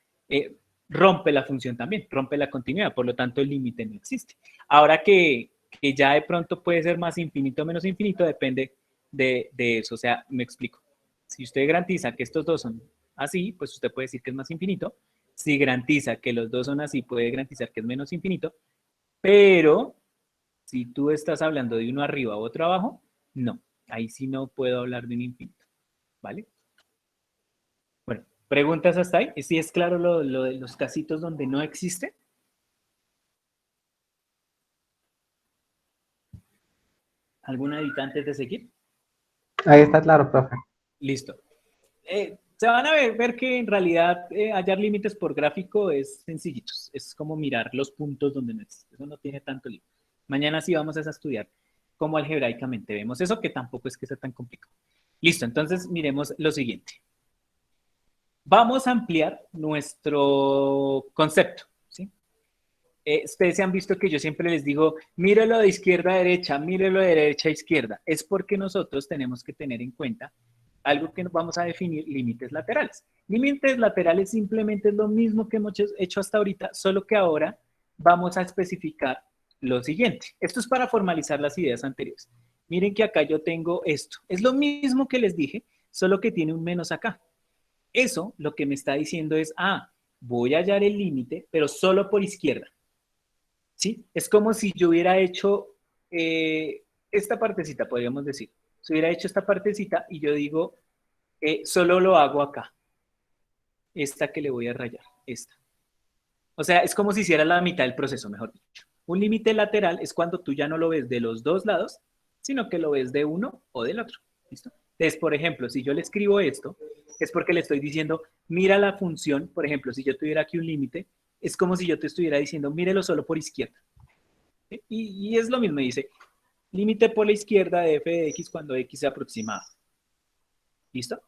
Speaker 1: rompe la función también, rompe la continuidad, por lo tanto el límite no existe. Ahora que ya de pronto puede ser más infinito o menos infinito, depende de eso. O sea, me explico. Si usted garantiza que estos dos son así, pues usted puede decir que es más infinito. Si garantiza que los dos son así, puede garantizar que es menos infinito. Pero si tú estás hablando de uno arriba u otro abajo, no. Ahí sí no puedo hablar de un infinito. ¿Vale? Bueno, ¿preguntas hasta ahí? ¿Sí es claro lo de los casitos donde no existe? ¿Alguna edita antes de seguir?
Speaker 4: Ahí está claro, profe.
Speaker 1: Listo. Se van a ver que en realidad hallar límites por gráfico es sencillitos. Es como mirar los puntos donde no existe. Eso no tiene tanto límite. Mañana sí vamos a estudiar cómo algebraicamente vemos eso, que tampoco es que sea tan complicado. Listo, entonces miremos lo siguiente. Vamos a ampliar nuestro concepto. ¿Sí? Ustedes se han visto que yo siempre les digo, mírelo de izquierda a derecha, mírelo de derecha a izquierda. Es porque nosotros tenemos que tener en cuenta algo que vamos a definir, límites laterales. Límites laterales simplemente es lo mismo que hemos hecho hasta ahorita, solo que ahora vamos a especificar lo siguiente. Esto es para formalizar las ideas anteriores. Miren que acá yo tengo esto. Es lo mismo que les dije, solo que tiene un menos acá. Eso lo que me está diciendo es, voy a hallar el límite, pero solo por izquierda. ¿Sí? Es como si yo hubiera hecho esta partecita, podríamos decir. Si hubiera hecho esta partecita y yo digo, solo lo hago acá. Esta que le voy a rayar, esta. O sea, es como si hiciera la mitad del proceso, mejor dicho. Un límite lateral es cuando tú ya no lo ves de los dos lados, sino que lo ves de uno o del otro. ¿Listo? Entonces, por ejemplo, si yo le escribo esto, es porque le estoy diciendo, mira la función, por ejemplo, si yo tuviera aquí un límite, es como si yo te estuviera diciendo, mírelo solo por izquierda. Y es lo mismo, dice, límite por la izquierda de f de x cuando x se aproxima. ¿Listo?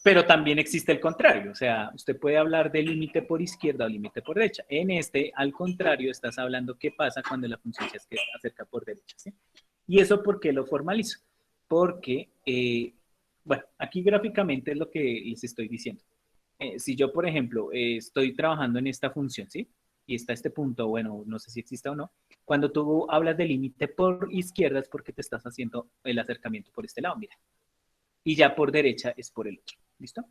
Speaker 1: Pero también existe el contrario, o sea, usted puede hablar de límite por izquierda o límite por derecha. En este, al contrario, estás hablando qué pasa cuando la función se acerca por derecha, ¿sí? ¿Y eso por qué lo formalizo? porque, bueno, aquí gráficamente es lo que les estoy diciendo. Si yo, por ejemplo, estoy trabajando en esta función, ¿sí? Y está este punto, bueno, no sé si exista o no. Cuando tú hablas de límite por izquierda es porque te estás haciendo el acercamiento por este lado, mira. Y ya por derecha es por el otro, ¿listo?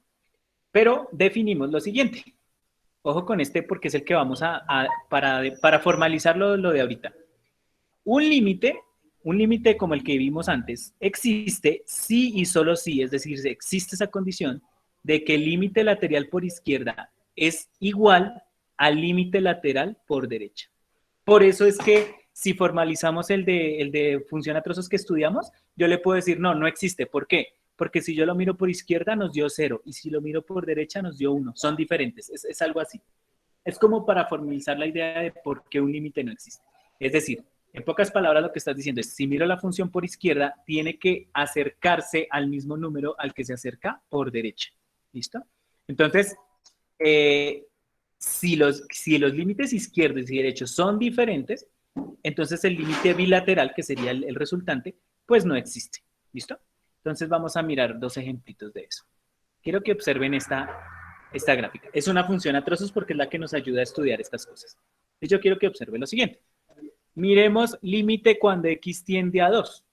Speaker 1: Pero definimos lo siguiente. Ojo con este porque es el que vamos para formalizar lo de ahorita. Un límite como el que vimos antes, existe si y solo si, es decir, existe esa condición de que el límite lateral por izquierda es igual al límite lateral por derecha. Por eso es que si formalizamos el de función a trozos que estudiamos, yo le puedo decir, no, no existe. ¿Por qué? Porque si yo lo miro por izquierda nos dio 0 y si lo miro por derecha nos dio 1. Son diferentes, es algo así. Es como para formalizar la idea de por qué un límite no existe. Es decir, en pocas palabras lo que estás diciendo es, si miro la función por izquierda, tiene que acercarse al mismo número al que se acerca por derecha. ¿Listo? Entonces, si los límites izquierdos y derechos son diferentes, entonces el límite bilateral, que sería el resultante, pues no existe. ¿Listo? Entonces vamos a mirar dos ejemplitos de eso. Quiero que observen esta gráfica. Es una función a trozos porque es la que nos ayuda a estudiar estas cosas. Y yo quiero que observen lo siguiente. Miremos límite cuando x tiende a 2.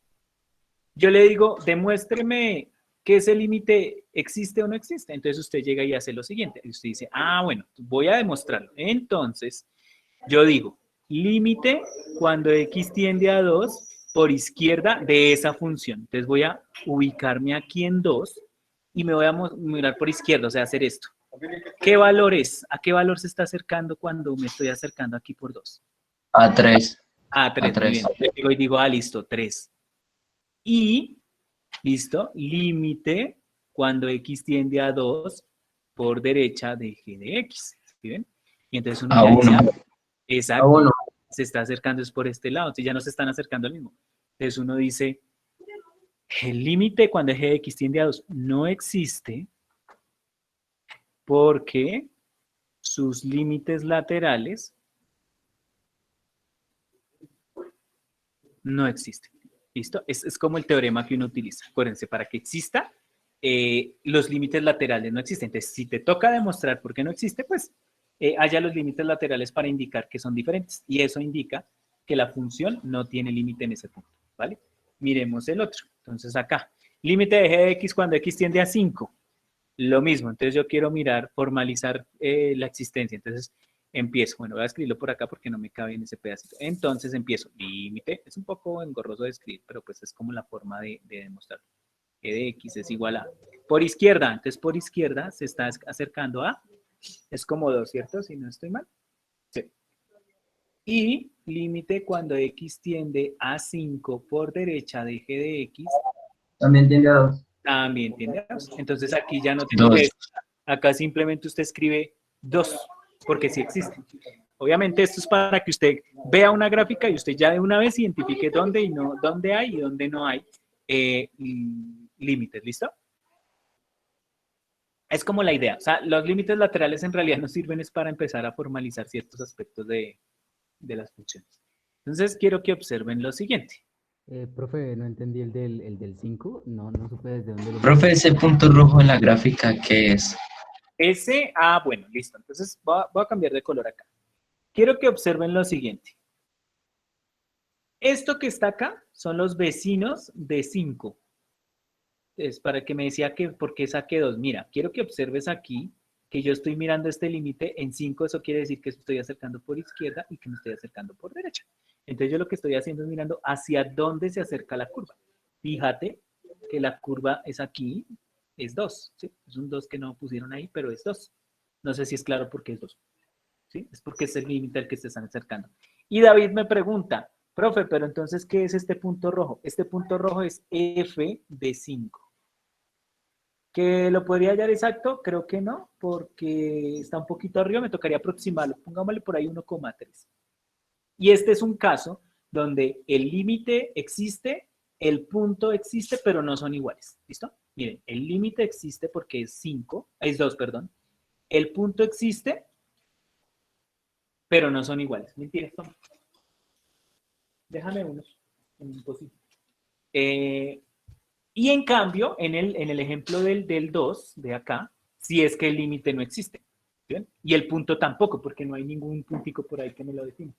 Speaker 1: Yo le digo, demuéstreme que ese límite existe o no existe. Entonces usted llega y hace lo siguiente. Y usted dice, bueno, voy a demostrarlo. Entonces, yo digo, límite cuando x tiende a 2 por izquierda de esa función. Entonces voy a ubicarme aquí en 2 y me voy a mirar por izquierda, o sea, hacer esto. ¿Qué valor es? ¿A qué valor se está acercando cuando me estoy acercando aquí por 2?
Speaker 3: A 3.
Speaker 1: A 3, muy bien. Yo digo, listo, 3. Y, listo, límite cuando x tiende a 2 por derecha de g de x. ¿Sí ven? Y entonces uno ya dice, exacto, se está acercando es por este lado, entonces ya no se están acercando al mismo. Entonces uno dice, el límite cuando g de x tiende a 2 no existe porque sus límites laterales no existen. ¿Listo? Es como el teorema que uno utiliza. Acuérdense, para que exista, los límites laterales no existen. Entonces, si te toca demostrar por qué no existe, pues haya los límites laterales para indicar que son diferentes. Y eso indica que la función no tiene límite en ese punto. ¿Vale? Miremos el otro. Entonces, acá, límite de g de x cuando x tiende a 5. Lo mismo. Entonces, yo quiero mirar, formalizar la existencia. Entonces, empiezo. Bueno, voy a escribirlo por acá porque no me cabe en ese pedacito. Entonces empiezo. Límite. Es un poco engorroso de escribir, pero pues es como la forma de demostrarlo. E de x es igual a... Por izquierda. Entonces por izquierda se está acercando a... Es como 2, ¿cierto? Si no estoy mal. Sí. Y límite cuando x tiende a 5 por derecha de g de x.
Speaker 3: También tiende a 2.
Speaker 1: También tiende a 2. Entonces aquí ya no tiene que... Acá simplemente usted escribe 2, porque sí existe. Obviamente esto es para que usted vea una gráfica y usted ya de una vez identifique dónde hay y dónde no hay límites, ¿listo? Es como la idea. O sea, los límites laterales en realidad nos sirven es para empezar a formalizar ciertos aspectos de las funciones. Entonces quiero que observen lo siguiente.
Speaker 8: Profe, no entendí el del 5, no supe desde dónde lo...
Speaker 3: Profe, ese punto rojo en la gráfica, ¿qué es?
Speaker 1: Ese, bueno, listo. Entonces voy a cambiar de color acá. Quiero que observen lo siguiente. Esto que está acá son los vecinos de 5. Es para que me decía que por qué saqué 2. Mira, quiero que observes aquí que yo estoy mirando este límite en 5. Eso quiere decir que estoy acercando por izquierda y que me estoy acercando por derecha. Entonces yo lo que estoy haciendo es mirando hacia dónde se acerca la curva. Fíjate que la curva es aquí, es 2. ¿Sí? Es un 2 que no pusieron ahí, pero es 2. No sé si es claro por qué es 2. ¿Sí? Es porque es el límite al que se están acercando. Y David me pregunta, profe, pero entonces, ¿qué es este punto rojo? Este punto rojo es f de 5. ¿Que lo podría hallar exacto? Creo que no, porque está un poquito arriba, me tocaría aproximarlo. Pongámosle por ahí 1,3. Y este es un caso donde el límite existe, el punto existe, pero no son iguales. ¿Listo? Miren, el límite existe porque es 2, perdón. El punto existe, pero no son iguales. Mentiras, toma. Déjame unos. Y en cambio, en el ejemplo del 2 de acá, si es que el límite no existe. ¿Bien? Y el punto tampoco, porque no hay ningún puntico por ahí que me lo define.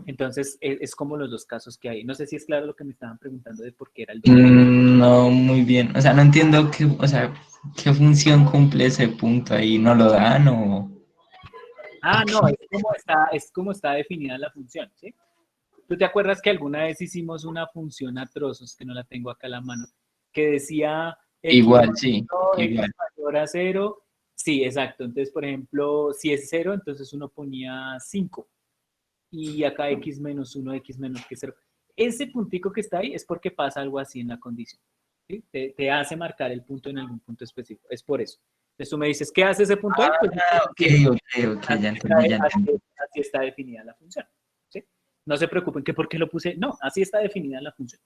Speaker 1: Entonces, es como los dos casos que hay. No sé si es claro lo que me estaban preguntando de por qué era el 2.
Speaker 3: No, muy bien. O sea, no entiendo qué, o sea, qué función cumple ese punto ahí. ¿No lo dan o...?
Speaker 1: Ah, no, es como está definida la función, ¿sí? ¿Tú te acuerdas que alguna vez hicimos una función a trozos, que no la tengo acá a la mano, que decía x
Speaker 3: Igual,
Speaker 1: más
Speaker 3: sí,
Speaker 1: 1,
Speaker 3: igual.
Speaker 1: x mayor a 0? Sí, exacto. Entonces, por ejemplo, si es 0, entonces uno ponía 5. Y acá x menos 1, x menos que 0. Ese puntico que está ahí es porque pasa algo así en la condición. ¿Sí? Te hace marcar el punto en algún punto específico. Es por eso. Entonces tú me dices, ¿qué hace ese punto ahí? Pues,
Speaker 3: Ok, ya entendí, ya entendí.
Speaker 1: así está definida la función. ¿Sí? No se preocupen que por qué lo puse. No, así está definida la función.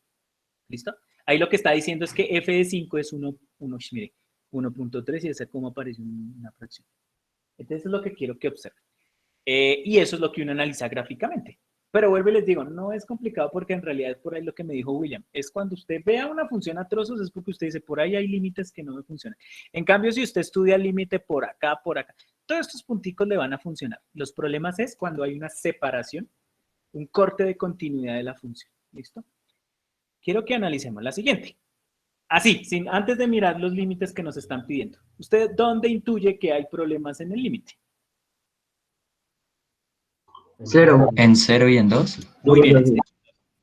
Speaker 1: ¿Listo? Ahí lo que está diciendo es que f de 5 es 1.3 y ese como aparece una fracción. Entonces es lo que quiero que observen. Y eso es lo que uno analiza gráficamente. Pero vuelvo y les digo, no es complicado porque en realidad es por ahí lo que me dijo William. Es cuando usted vea una función a trozos, es porque usted dice, por ahí hay límites que no me funcionan. En cambio, si usted estudia el límite por acá, todos estos punticos le van a funcionar. Los problemas es cuando hay una separación, un corte de continuidad de la función. ¿Listo? Quiero que analicemos la siguiente. Así, antes de mirar los límites que nos están pidiendo. ¿Usted dónde intuye que hay problemas en el límite?
Speaker 4: Cero.
Speaker 3: ¿En 0 y en 2?
Speaker 1: Muy bien.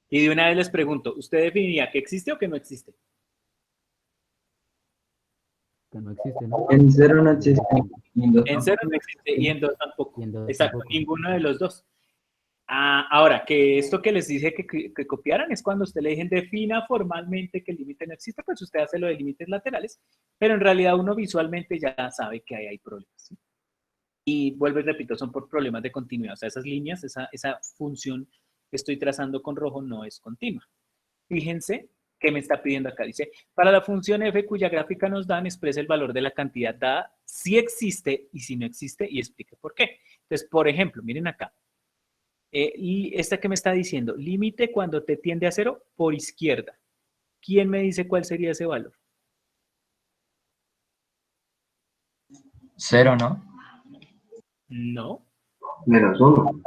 Speaker 1: Y de una vez les pregunto, ¿usted definiría que existe o que no existe?
Speaker 8: Que no existe, ¿no?
Speaker 4: En cero no existe.
Speaker 1: En 0 no existe y en 2 tampoco.
Speaker 8: Y en 2
Speaker 1: Exacto,
Speaker 8: tampoco.
Speaker 1: ninguno de los dos. Ahora, que esto que les dije que copiaran es cuando usted le dije defina formalmente que el límite no existe, pues usted hace lo de límites laterales, pero en realidad uno visualmente ya sabe que ahí hay problemas. ¿Sí? Y vuelvo y repito, son por problemas de continuidad. O sea, esas líneas, esa función que estoy trazando con rojo no es continua. Fíjense que me está pidiendo acá. Dice, para la función f cuya gráfica nos dan, expresa el valor de la cantidad dada si existe y si no existe y explique por qué. Entonces, por ejemplo, miren acá. Y esta que me está diciendo, límite cuando t tiende a 0 por izquierda. ¿Quién me dice cuál sería ese valor?
Speaker 3: 0, ¿no?
Speaker 1: No.
Speaker 5: Menos 1.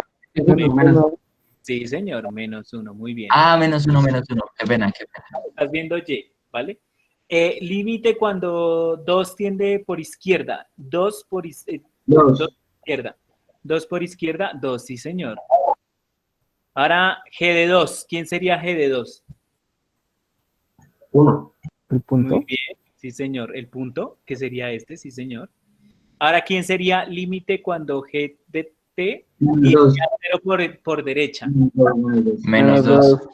Speaker 1: Sí, señor, -1, muy bien.
Speaker 3: Ah, -1, -1. Qué pena, qué pena.
Speaker 1: Estás viendo Y, ¿vale? Límite cuando 2 tiende por izquierda, 2 por izquierda, 2 por izquierda, 2, sí, señor. Ahora, G de 2, ¿quién sería G de 2?
Speaker 5: 1.
Speaker 6: El punto.
Speaker 1: Muy bien, sí, señor. El punto, que sería este, sí, señor. Ahora, ¿quién sería límite cuando G de T y
Speaker 5: 2.
Speaker 1: 0 por derecha?
Speaker 3: Menos 2.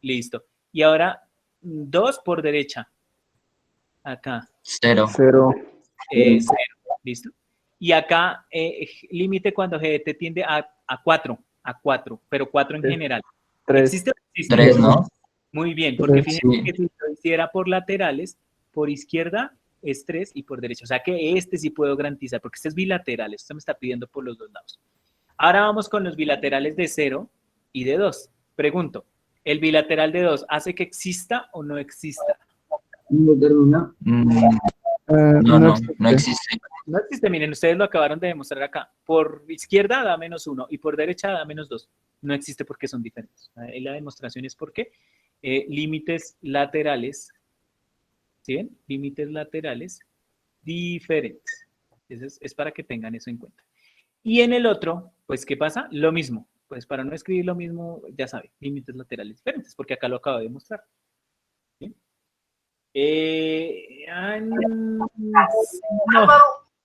Speaker 1: Listo. Y ahora, 2 por derecha. Acá.
Speaker 3: 0.
Speaker 6: Cero.
Speaker 1: 0. ¿Listo? Y acá, límite cuando G de T tiende a 4. A 4, pero 4 en general.
Speaker 6: 3.
Speaker 1: ¿Existe o no existe?
Speaker 3: 3, ¿no?
Speaker 1: Muy bien, porque fíjense
Speaker 3: Sí.
Speaker 1: que si lo hiciera por laterales, por izquierda es 3 y por derecha. O sea que este sí puedo garantizar, porque este es bilateral, esto me está pidiendo por los dos lados. Ahora vamos con los bilaterales de 0 y de 2. Pregunto, ¿el bilateral de 2 hace que exista o no exista?
Speaker 3: No, no existe.
Speaker 1: No existe, miren, ustedes lo acabaron de demostrar acá. Por izquierda da -1 y por derecha da -2. No existe porque son diferentes. Ahí la demostración es porque límites laterales, ¿sí ven? Límites laterales diferentes. Es para que tengan eso en cuenta. Y en el otro, pues, ¿qué pasa? Lo mismo. Pues para no escribir lo mismo, ya saben, límites laterales diferentes, porque acá lo acabo de demostrar. ¿Sí? No,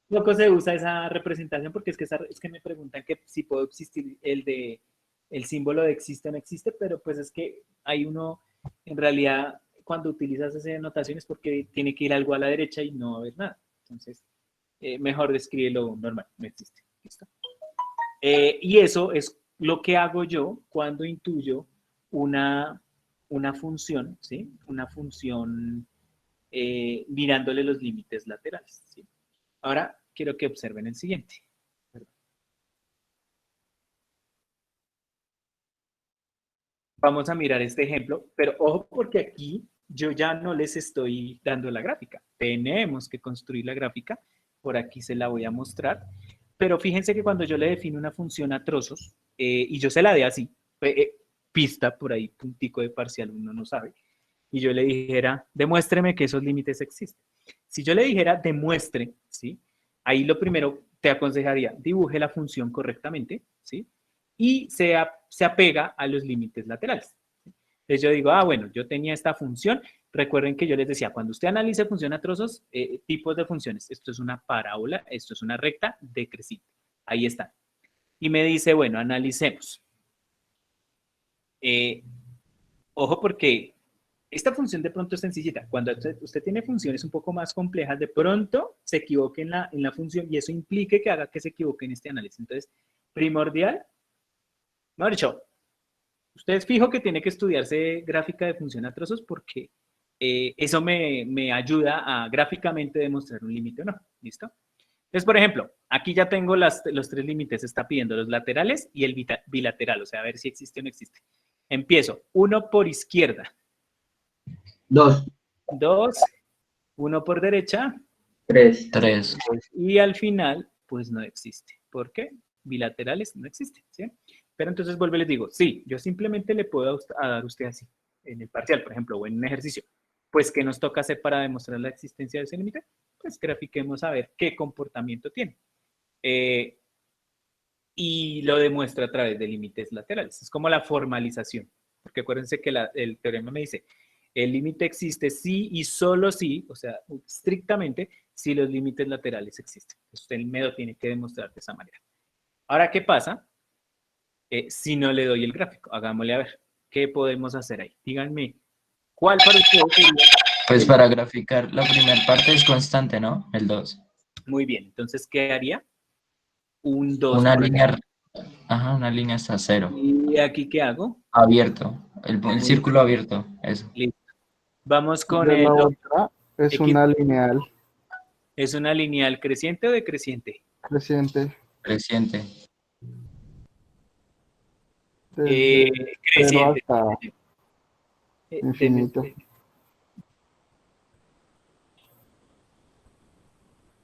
Speaker 1: poco se usa esa representación porque es que me preguntan que si puedo existir el símbolo de existe o no existe, pero pues es que hay uno, en realidad, cuando utilizas esa notación es porque tiene que ir algo a la derecha y no va a haber nada. Entonces, mejor descríbelo normal, no existe. ¿Listo? Y eso es lo que hago yo cuando intuyo una función, ¿sí? Una función mirándole los límites laterales, ¿sí? Ahora quiero que observen el siguiente. Vamos a mirar este ejemplo, pero ojo porque aquí yo ya no les estoy dando la gráfica. Tenemos que construir la gráfica. Por aquí se la voy a mostrar. Pero fíjense que cuando yo le defino una función a trozos, y yo se la dé así, pista por ahí, puntico de parcial, uno no sabe, y yo le dijera, demuéstreme que esos límites existen. Si yo le dijera, demuestre, ¿sí? Ahí lo primero te aconsejaría, dibuje la función correctamente, ¿sí? Y se apega a los límites laterales. Entonces yo digo, bueno, yo tenía esta función. Recuerden que yo les decía, cuando usted analice función a trozos, tipos de funciones. Esto es una parábola, esto es una recta decreciente. Ahí está. Y me dice, bueno, analicemos. Ojo porque esta función de pronto es sencillita. Cuando usted tiene funciones un poco más complejas, de pronto se equivoque en la función y eso implique que haga que se equivoque en este análisis. Entonces, primordial, mejor dicho, usted es fijo que tiene que estudiarse gráfica de función a trozos porque eso me ayuda a gráficamente demostrar un límite o no. ¿Listo? Entonces, por ejemplo, aquí ya tengo los tres límites. Está pidiendo los laterales y el bilateral. O sea, a ver si existe o no existe. Empiezo. 1 por izquierda.
Speaker 4: 2,
Speaker 1: 2. 1 por derecha.
Speaker 4: 3,
Speaker 3: 3.
Speaker 1: Y al final, pues no existe. ¿Por qué? Bilaterales no existen, ¿sí? Pero entonces vuelvo y les digo, sí, yo simplemente le puedo dar a usted así, en el parcial, por ejemplo, o en un ejercicio. Pues, ¿qué nos toca hacer para demostrar la existencia de ese límite? Pues grafiquemos a ver qué comportamiento tiene. Y lo demuestra a través de límites laterales. Es como la formalización. Porque acuérdense que el teorema me dice, el límite existe sí y solo sí, o sea, estrictamente, si los límites laterales existen. Usted me lo tiene que demostrar de esa manera. Ahora, ¿qué pasa? Si no le doy el gráfico, hagámosle a ver, ¿qué podemos hacer ahí? Díganme, ¿cuál para ustedes sería?
Speaker 3: Pues para graficar, la primera parte es constante, ¿no? El 2.
Speaker 1: Muy bien, entonces, ¿qué haría? Un 2
Speaker 3: Una
Speaker 1: por acá.
Speaker 3: línea, ajá, una línea hasta 0.
Speaker 1: ¿Y aquí qué hago?
Speaker 3: Abierto. El círculo abierto, eso.
Speaker 1: Listo. Vamos con
Speaker 6: De
Speaker 1: el
Speaker 6: la
Speaker 1: 2.
Speaker 6: otra es
Speaker 1: X.
Speaker 6: una lineal
Speaker 1: ¿Es una lineal creciente o decreciente?
Speaker 6: creciente
Speaker 3: Creciente.
Speaker 6: desde 0
Speaker 1: Creciente.
Speaker 6: hasta
Speaker 1: Desde-
Speaker 6: infinito.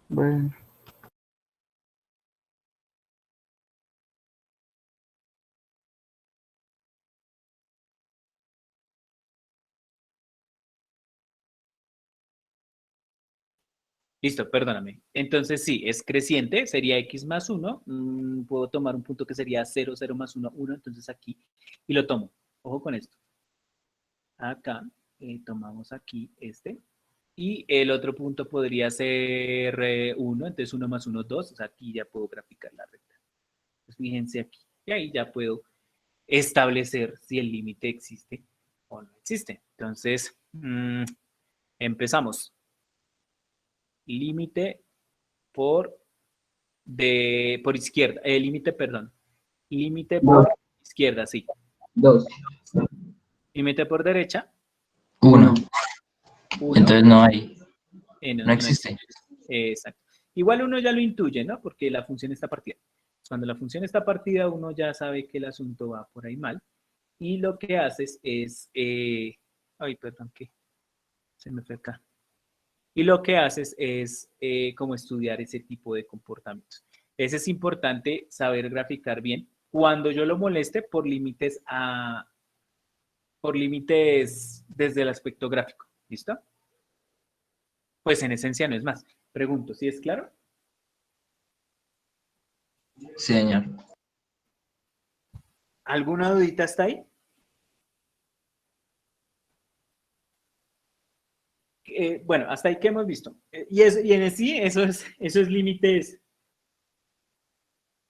Speaker 6: Bueno,
Speaker 1: Listo, perdóname. Entonces sí, es creciente, sería x más 1. Puedo tomar un punto que sería 0, 0 más 1, 1. Entonces aquí, y lo tomo. Ojo con esto. Acá, tomamos aquí este. Y el otro punto podría ser 1, entonces 1 más 1, 2. O sea, aquí ya puedo graficar la recta. Pues fíjense aquí. Y ahí ya puedo establecer si el límite existe o no existe. Entonces, empezamos. Límite por izquierda, límite, perdón. Límite por izquierda, sí.
Speaker 4: 2,
Speaker 1: Límite por derecha,
Speaker 3: 1.
Speaker 1: 1.
Speaker 3: Entonces no hay.
Speaker 1: No,
Speaker 3: No existe.
Speaker 1: Exacto. Igual uno ya lo intuye, ¿no? Porque la función está partida. Cuando la función está partida, uno ya sabe que el asunto va por ahí mal. Y lo que haces es, ay, perdón, que se me fue acá. Y lo que haces es como estudiar ese tipo de comportamientos. Es importante saber graficar bien cuando yo lo moleste por límites desde el aspecto gráfico. ¿Listo? Pues en esencia no es más. Pregunto, ¿sí es claro?
Speaker 3: Sí, señor.
Speaker 1: ¿Alguna dudita hasta ahí? Bueno, hasta ahí que hemos visto. Y en sí, eso es límites.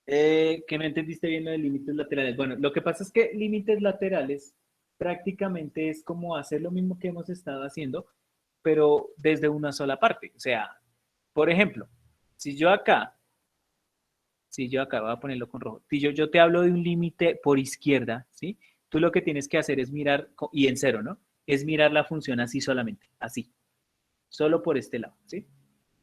Speaker 1: Que no entendiste bien lo de límites laterales. Bueno, lo que pasa es que límites laterales prácticamente es como hacer lo mismo que hemos estado haciendo, pero desde una sola parte. O sea, por ejemplo, si yo acá voy a ponerlo con rojo, si yo te hablo de un límite por izquierda, ¿sí? Tú lo que tienes que hacer es mirar, y en cero, ¿no? Es mirar la función así solamente, así, solo por este lado, ¿sí?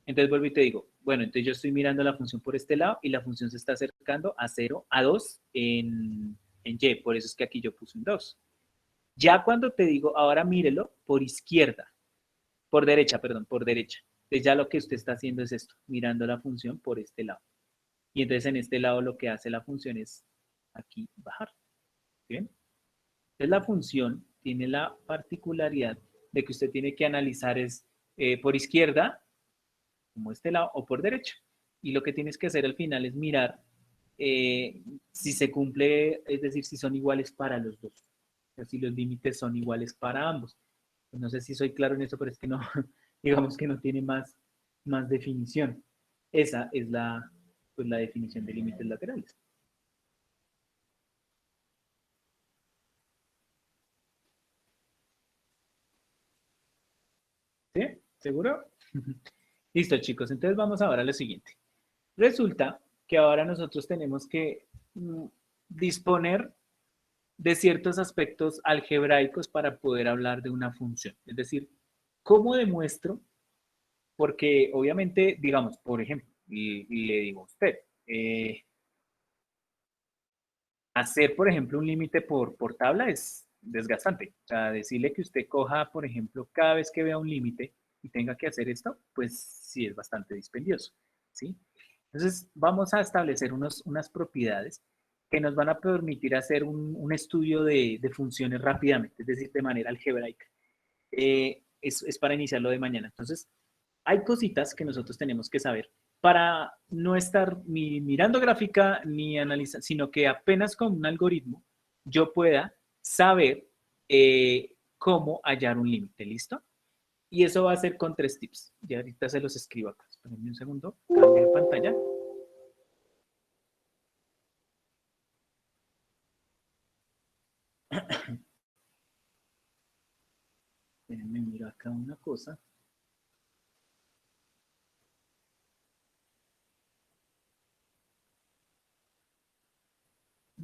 Speaker 1: Entonces vuelvo y te digo, bueno, entonces yo estoy mirando la función por este lado y la función se está acercando a 0, a 2 en Y, por eso es que aquí yo puse un 2. Ya cuando te digo, ahora mírelo por izquierda, por derecha, perdón, por derecha. Entonces ya lo que usted está haciendo es esto, mirando la función por este lado. Y entonces en este lado lo que hace la función es aquí bajar. ¿Bien? Entonces la función tiene la particularidad de que usted tiene que analizar es por izquierda, como este lado, o por derecha. Y lo que tienes que hacer al final es mirar si se cumple, es decir, si son iguales para los dos. O sea, si los límites son iguales para ambos. Pues no sé si soy claro en eso, pero es que no, digamos que no tiene más definición. Esa es pues, la definición de límites laterales. ¿Sí? ¿Seguro? Listo, chicos. Entonces vamos ahora a lo siguiente. Resulta que ahora nosotros tenemos que disponer de ciertos aspectos algebraicos para poder hablar de una función. Es decir, ¿cómo demuestro? Porque obviamente, digamos, por ejemplo, y le digo a usted, hacer, por ejemplo, un límite por tabla es desgastante. O sea, decirle que usted coja, por ejemplo, cada vez que vea un límite y tenga que hacer esto, pues sí es bastante dispendioso, ¿sí? Entonces, vamos a establecer unas propiedades que nos van a permitir hacer un estudio de funciones rápidamente, es decir, de manera algebraica. Es para iniciarlo de mañana. Entonces, hay cositas que nosotros tenemos que saber para no estar ni mirando gráfica ni analizando, sino que apenas con un algoritmo yo pueda saber cómo hallar un límite, ¿listo? Y eso va a ser con 3 tips. Ya ahorita se los escribo acá. Espérenme un segundo, cambio de pantalla. Espérenme, miro acá una cosa.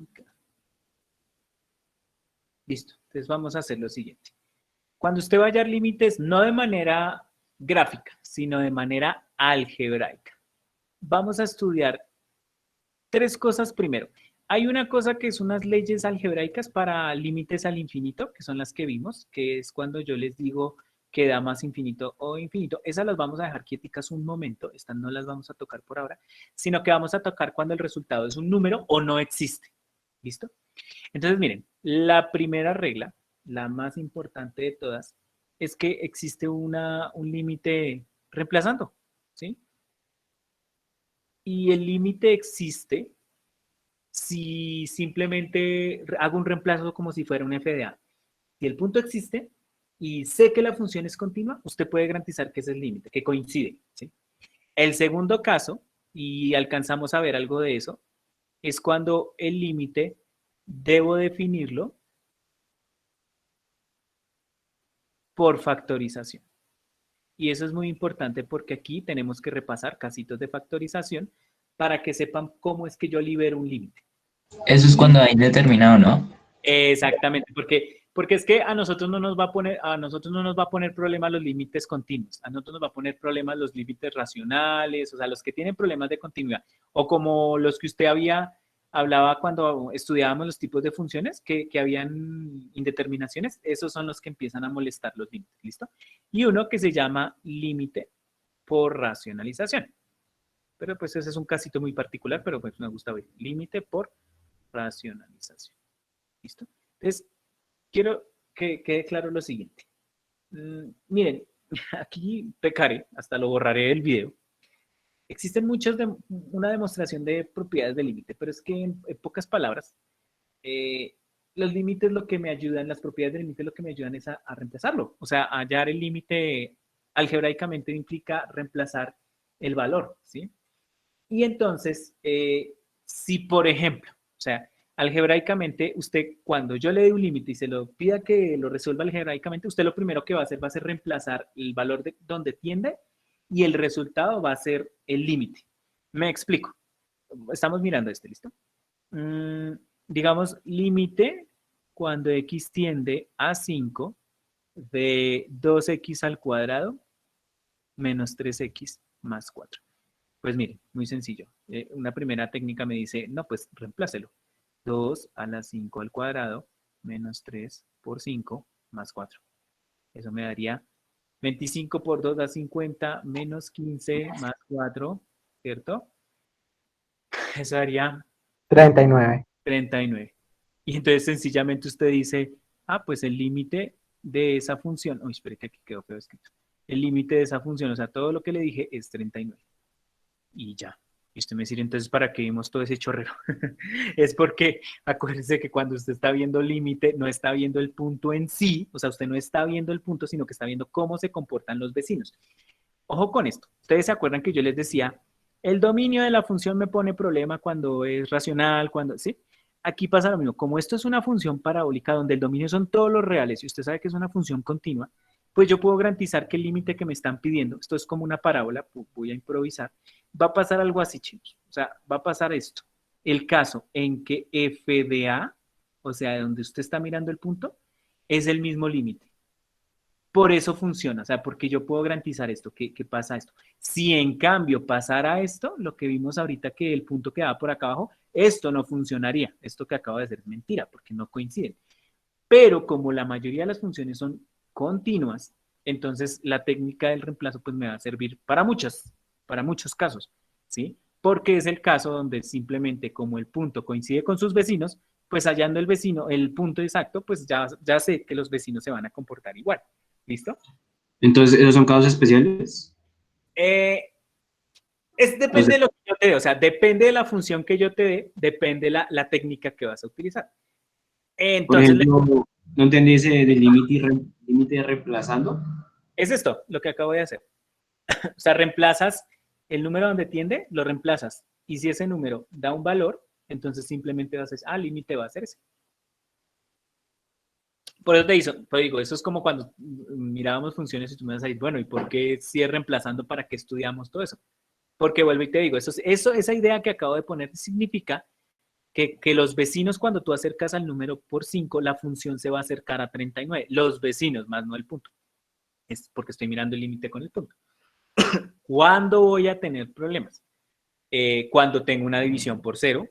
Speaker 1: Acá. Listo. Entonces vamos a hacer lo siguiente. Cuando usted va a hallar límites, no de manera gráfica, sino de manera algebraica, vamos a estudiar 3 cosas primero. Hay una cosa que es unas leyes algebraicas para límites al infinito, que son las que vimos, que es cuando yo les digo que da más infinito o infinito. Esas las vamos a dejar quieticas un momento, estas no las vamos a tocar por ahora, sino que vamos a tocar cuando el resultado es un número o no existe. ¿Listo? Entonces, miren, la primera regla, la más importante de todas, es que existe un límite reemplazando, ¿sí? Y el límite existe si simplemente hago un reemplazo como si fuera un FDA. Si el punto existe y sé que la función es continua, usted puede garantizar que ese es el límite, que coincide, ¿sí? El segundo caso, y alcanzamos a ver algo de eso, es cuando el límite debo definirlo por factorización. Y eso es muy importante porque aquí tenemos que repasar casitos de factorización para que sepan cómo es que yo libero un límite.
Speaker 3: Eso es cuando hay determinado, ¿no?
Speaker 1: Exactamente, porque es que a nosotros no nos va a poner problemas los límites continuos, a nosotros nos va a poner problemas los límites racionales, o sea, los que tienen problemas de continuidad, o como los que usted hablaba cuando estudiábamos los tipos de funciones, que habían indeterminaciones, esos son los que empiezan a molestar los límites, ¿listo? Y uno que se llama límite por racionalización. Pero pues ese es un casito muy particular, pero pues me gusta ver. Límite por racionalización. ¿Listo? Entonces, quiero que quede claro lo siguiente. Miren, aquí pecaré, hasta lo borraré del video. Existen una demostración de propiedades de límite, pero es que en pocas palabras, los límites lo que me ayudan, las propiedades del límite lo que me ayudan es a reemplazarlo. O sea, hallar el límite algebraicamente implica reemplazar el valor, ¿sí? Y entonces, si por ejemplo, o sea, algebraicamente, usted cuando yo le dé un límite y se lo pida que lo resuelva algebraicamente, usted lo primero que va a hacer va a ser reemplazar el valor de donde tiende y el resultado va a ser el límite. Me explico. Estamos mirando este, ¿listo? Digamos, límite cuando x tiende a 5 de 2x al cuadrado menos 3x más 4. Pues mire, muy sencillo. Una primera técnica me dice, no, pues reemplácelo. 2 a la 5 al cuadrado menos 3 por 5 más 4. Eso me daría 25 por 2 da 50 menos 15 más 4, ¿cierto? Eso daría
Speaker 6: 39.
Speaker 1: 39. Y entonces sencillamente usted dice, ah, pues el límite de esa función, uy, espere que aquí quedó feo escrito. El límite de esa función, o sea, todo lo que le dije es 39. Y ya. Y usted me dice, entonces, ¿para qué vimos todo ese chorrero? Es porque acuérdese que cuando usted está viendo límite, no está viendo el punto en sí, o sea, usted no está viendo el punto, sino que está viendo cómo se comportan los vecinos. Ojo con esto. Ustedes se acuerdan que yo les decía, el dominio de la función me pone problema cuando es racional, cuando, ¿sí? Aquí pasa lo mismo. Como esto es una función parabólica donde el dominio son todos los reales y usted sabe que es una función continua, pues yo puedo garantizar que el límite que me están pidiendo, esto es como una parábola, voy a improvisar, va a pasar algo así, chicos. O sea, va a pasar esto. El caso en que f de a, o sea, de donde usted está mirando el punto, es el mismo límite. Por eso funciona, o sea, porque yo puedo garantizar esto, que pasa esto. Si en cambio pasara esto, lo que vimos ahorita que el punto quedaba por acá abajo, esto no funcionaría. Esto que acabo de hacer es mentira, porque no coinciden. Pero como la mayoría de las funciones son continuas, entonces la técnica del reemplazo pues me va a servir para muchos casos, ¿sí? Porque es el caso donde simplemente como el punto coincide con sus vecinos, pues hallando el vecino, el punto exacto, pues ya sé que los vecinos se van a comportar igual. ¿Listo?
Speaker 5: Entonces, ¿esos son casos especiales?
Speaker 1: Depende de lo que yo te dé, o sea, depende de la función que yo te dé, depende la técnica que vas a utilizar.
Speaker 5: Por
Speaker 1: Entonces,
Speaker 5: ejemplo, no entendí ese de límite reemplazando.
Speaker 1: es esto lo que acabo de hacer. O sea, reemplazas el número donde tiende, lo reemplazas. Y si ese número da un valor, entonces simplemente vas a decir, límite va a ser ese. Por eso te digo, eso es como cuando mirábamos funciones y tú me vas a decir, bueno, ¿y por qué si es reemplazando para qué estudiamos todo eso? Porque vuelvo y te digo, esa idea que acabo de poner significa que los vecinos, cuando tú acercas al número por 5, la función se va a acercar a 39. Los vecinos, más no el punto. Es porque estoy mirando el límite con el punto. ¿Cuándo voy a tener problemas? Cuando tengo una división por 0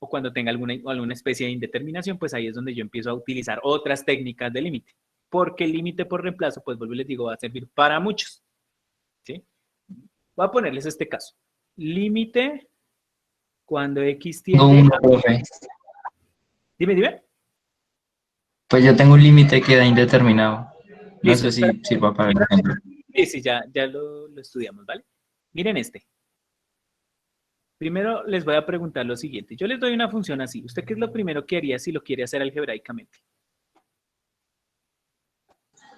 Speaker 1: o cuando tenga alguna especie de indeterminación, pues ahí es donde yo empiezo a utilizar otras técnicas de límite. Porque el límite por reemplazo, pues vuelvo y les digo, va a servir para muchos. ¿Sí? Voy a ponerles este caso. Límite cuando x
Speaker 3: Tengo
Speaker 1: tiende
Speaker 3: uno,
Speaker 1: a...
Speaker 3: profe.
Speaker 1: Dime.
Speaker 3: Pues yo tengo un límite que da indeterminado. No
Speaker 1: Listo,
Speaker 3: sé si sirva para el ejemplo.
Speaker 1: Sí, ya lo estudiamos, ¿vale? Miren este. Primero les voy a preguntar lo siguiente. Yo les doy una función así. ¿Usted qué es lo primero que haría si lo quiere hacer algebraicamente?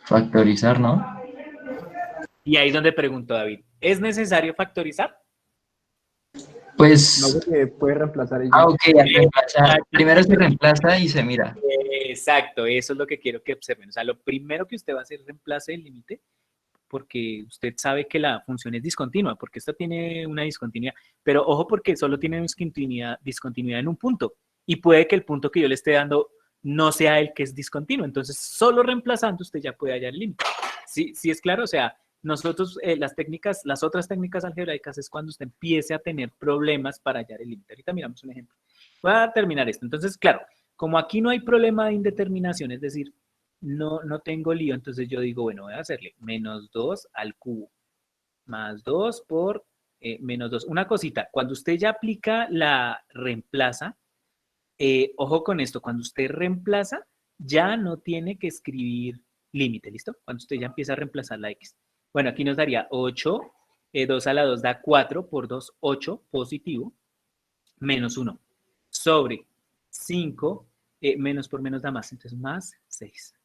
Speaker 3: Factorizar, ¿no?
Speaker 1: Y ahí es donde pregunto, David. ¿Es necesario factorizar?
Speaker 3: Pues,
Speaker 6: No, porque puede reemplazar y ya.
Speaker 3: ok, al reemplazar. Primero se reemplaza y se mira.
Speaker 1: Exacto, eso es lo que quiero que observen. O sea, lo primero que usted va a hacer es reemplace el límite, porque usted sabe que la función es discontinua, porque esta tiene una discontinuidad, pero ojo porque solo tiene discontinuidad en un punto, y puede que el punto que yo le esté dando no sea el que es discontinuo, entonces solo reemplazando usted ya puede hallar el límite. ¿Sí es claro? O sea, nosotros las otras técnicas algebraicas es cuando usted empiece a tener problemas para hallar el límite. Ahorita miramos un ejemplo. Voy a terminar esto. Entonces, claro, como aquí no hay problema de indeterminación, es decir, no tengo lío, entonces yo digo, bueno, voy a hacerle menos 2 al cubo, más 2 por menos 2. Una cosita, cuando usted ya aplica la reemplaza, ojo con esto, cuando usted reemplaza, ya no tiene que escribir límite, ¿listo? Cuando usted ya empieza a reemplazar la x. Bueno, aquí nos daría 8, 2 a la 2 da 4, por 2, 8, positivo, menos 1, sobre 5, menos por menos da más, entonces más 6.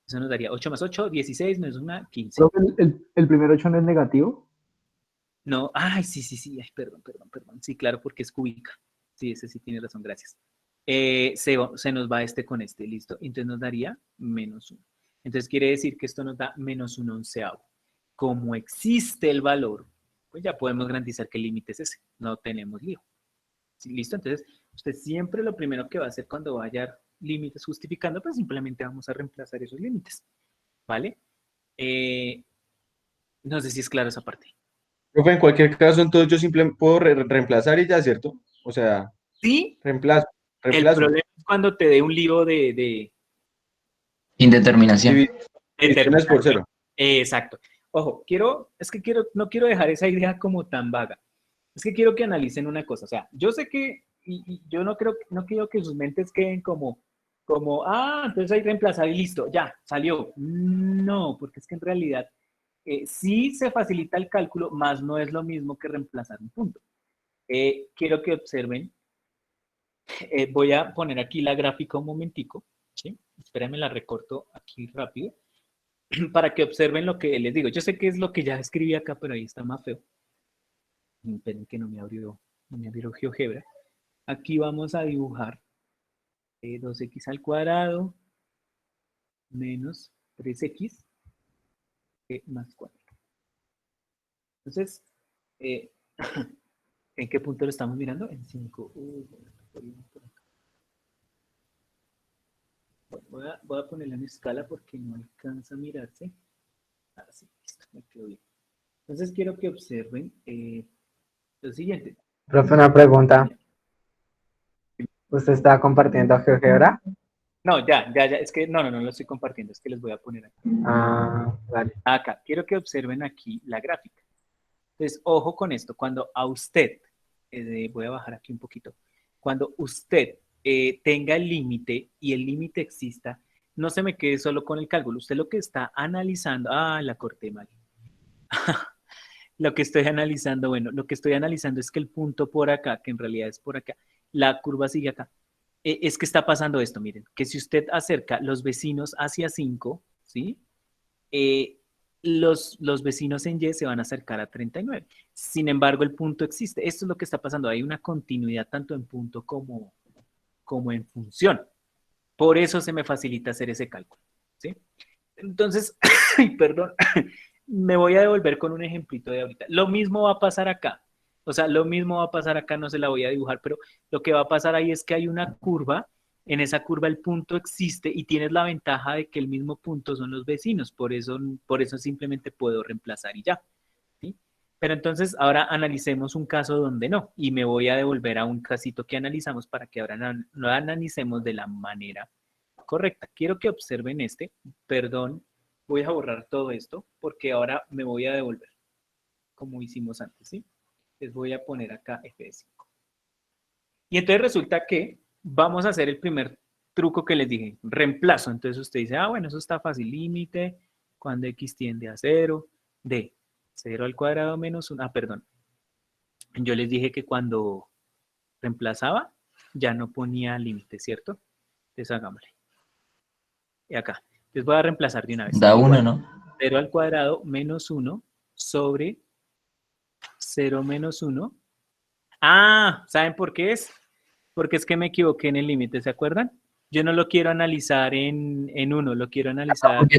Speaker 1: Eso nos daría 8 más 8, 16, menos 1, 15.
Speaker 6: Creo que el primer 8 no es negativo.
Speaker 1: No, sí, ay, perdón. Sí, claro, porque es cúbica. Sí, ese sí tiene razón, gracias. Se nos va este con este, listo. Entonces nos daría menos 1. Entonces quiere decir que esto nos da menos 1 onceavo. Como existe el valor, pues ya podemos garantizar que el límite es ese. No tenemos lío. ¿Sí? ¿Listo? Entonces, usted siempre lo primero que va a hacer cuando va a hallar límites justificando, pues simplemente vamos a reemplazar esos límites. ¿Vale? No sé si es claro esa parte.
Speaker 9: Profe, en cualquier caso, entonces yo simplemente puedo reemplazar y ya, ¿cierto? O sea,
Speaker 1: Sí,
Speaker 9: reemplazo.
Speaker 1: el problema es cuando te dé un lío de
Speaker 3: Indeterminación.
Speaker 9: Divisiones por cero.
Speaker 1: Exacto. Ojo, no quiero dejar esa idea como tan vaga. Es que quiero que analicen una cosa. O sea, yo sé que, y yo no quiero que sus mentes queden como, entonces hay que reemplazar y listo, ya, salió. No, porque es que en realidad sí se facilita el cálculo, más no es lo mismo que reemplazar un punto. Quiero que observen, voy a poner aquí la gráfica un momentico, ¿sí? Espérenme, la recorto aquí rápido, para que observen lo que les digo. Yo sé que es lo que ya escribí acá, pero ahí está más feo. Esperen que no me abrió GeoGebra. Aquí vamos a dibujar 2x al cuadrado menos 3x más 4. Entonces, ¿en qué punto lo estamos mirando? En 5. Bueno, voy a ponerla en escala porque no alcanza a mirarse. Así, listo, me quedó bien. Entonces quiero que observen lo siguiente.
Speaker 10: Profe, una pregunta. ¿Usted está compartiendo GeoGebra?
Speaker 1: No, ya, es que no lo estoy compartiendo, es que les voy a poner acá.
Speaker 10: Vale.
Speaker 1: Acá, quiero que observen aquí la gráfica. Entonces, ojo con esto, cuando a usted, voy a bajar aquí un poquito, cuando usted tenga el límite y el límite exista, no se me quede solo con el cálculo, usted lo que está analizando, la corté mal. Lo que estoy analizando es que el punto por acá, que en realidad es por acá, la curva sigue acá. Es que está pasando esto, miren, que si usted acerca los vecinos hacia 5, ¿sí? Los vecinos en Y se van a acercar a 39. Sin embargo, el punto existe. Esto es lo que está pasando. Hay una continuidad tanto en punto como en función. Por eso se me facilita hacer ese cálculo, ¿sí? Entonces, perdón, me voy a devolver con un ejemplito de ahorita. Lo mismo va a pasar acá. O sea, lo mismo va a pasar acá, no se la voy a dibujar, pero lo que va a pasar ahí es que hay una curva, en esa curva el punto existe y tienes la ventaja de que el mismo punto son los vecinos, por eso simplemente puedo reemplazar y ya, ¿sí? Pero entonces ahora analicemos un caso donde no, y me voy a devolver a un casito que analizamos para que ahora lo analicemos de la manera correcta. Quiero que observen perdón, voy a borrar todo esto porque ahora me voy a devolver, como hicimos antes, ¿sí? Les voy a poner acá F5. Y entonces resulta que vamos a hacer el primer truco que les dije, reemplazo. Entonces usted dice, bueno, eso está fácil, límite, cuando x tiende a 0, de 0 al cuadrado menos 1. Perdón. Yo les dije que cuando reemplazaba, ya no ponía límite, ¿cierto? Entonces hagámosle. Y acá. Entonces voy a reemplazar de una vez.
Speaker 3: Da 1,
Speaker 1: Igual,
Speaker 3: ¿no?
Speaker 1: 0 al cuadrado menos 1 sobre 0 menos 1. ¿Saben por qué es? Porque es que me equivoqué en el límite, ¿se acuerdan? Yo no lo quiero analizar en 1, lo quiero analizar...
Speaker 3: Porque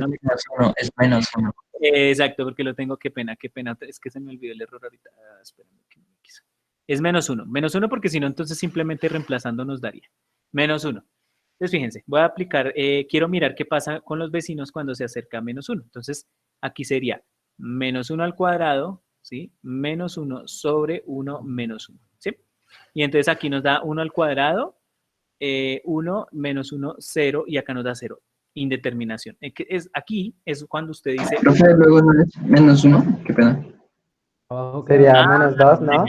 Speaker 3: es menos 1.
Speaker 1: Exacto, porque lo tengo, qué pena, es que se me olvidó el error ahorita. Espérame, que no me quiso. Es menos 1 porque si no, entonces simplemente reemplazando nos daría. Menos 1. Entonces, fíjense, voy a aplicar, quiero mirar qué pasa con los vecinos cuando se acerca a menos 1. Entonces, aquí sería menos 1 al cuadrado, ¿sí? Menos 1 sobre 1 menos 1, ¿sí? Y entonces aquí nos da 1 al cuadrado, 1 menos 1, 0, y acá nos da 0. Indeterminación. Aquí es cuando usted dice...
Speaker 4: Profe, luego no es menos 1, qué pena.
Speaker 10: Sería menos 2, ¿no?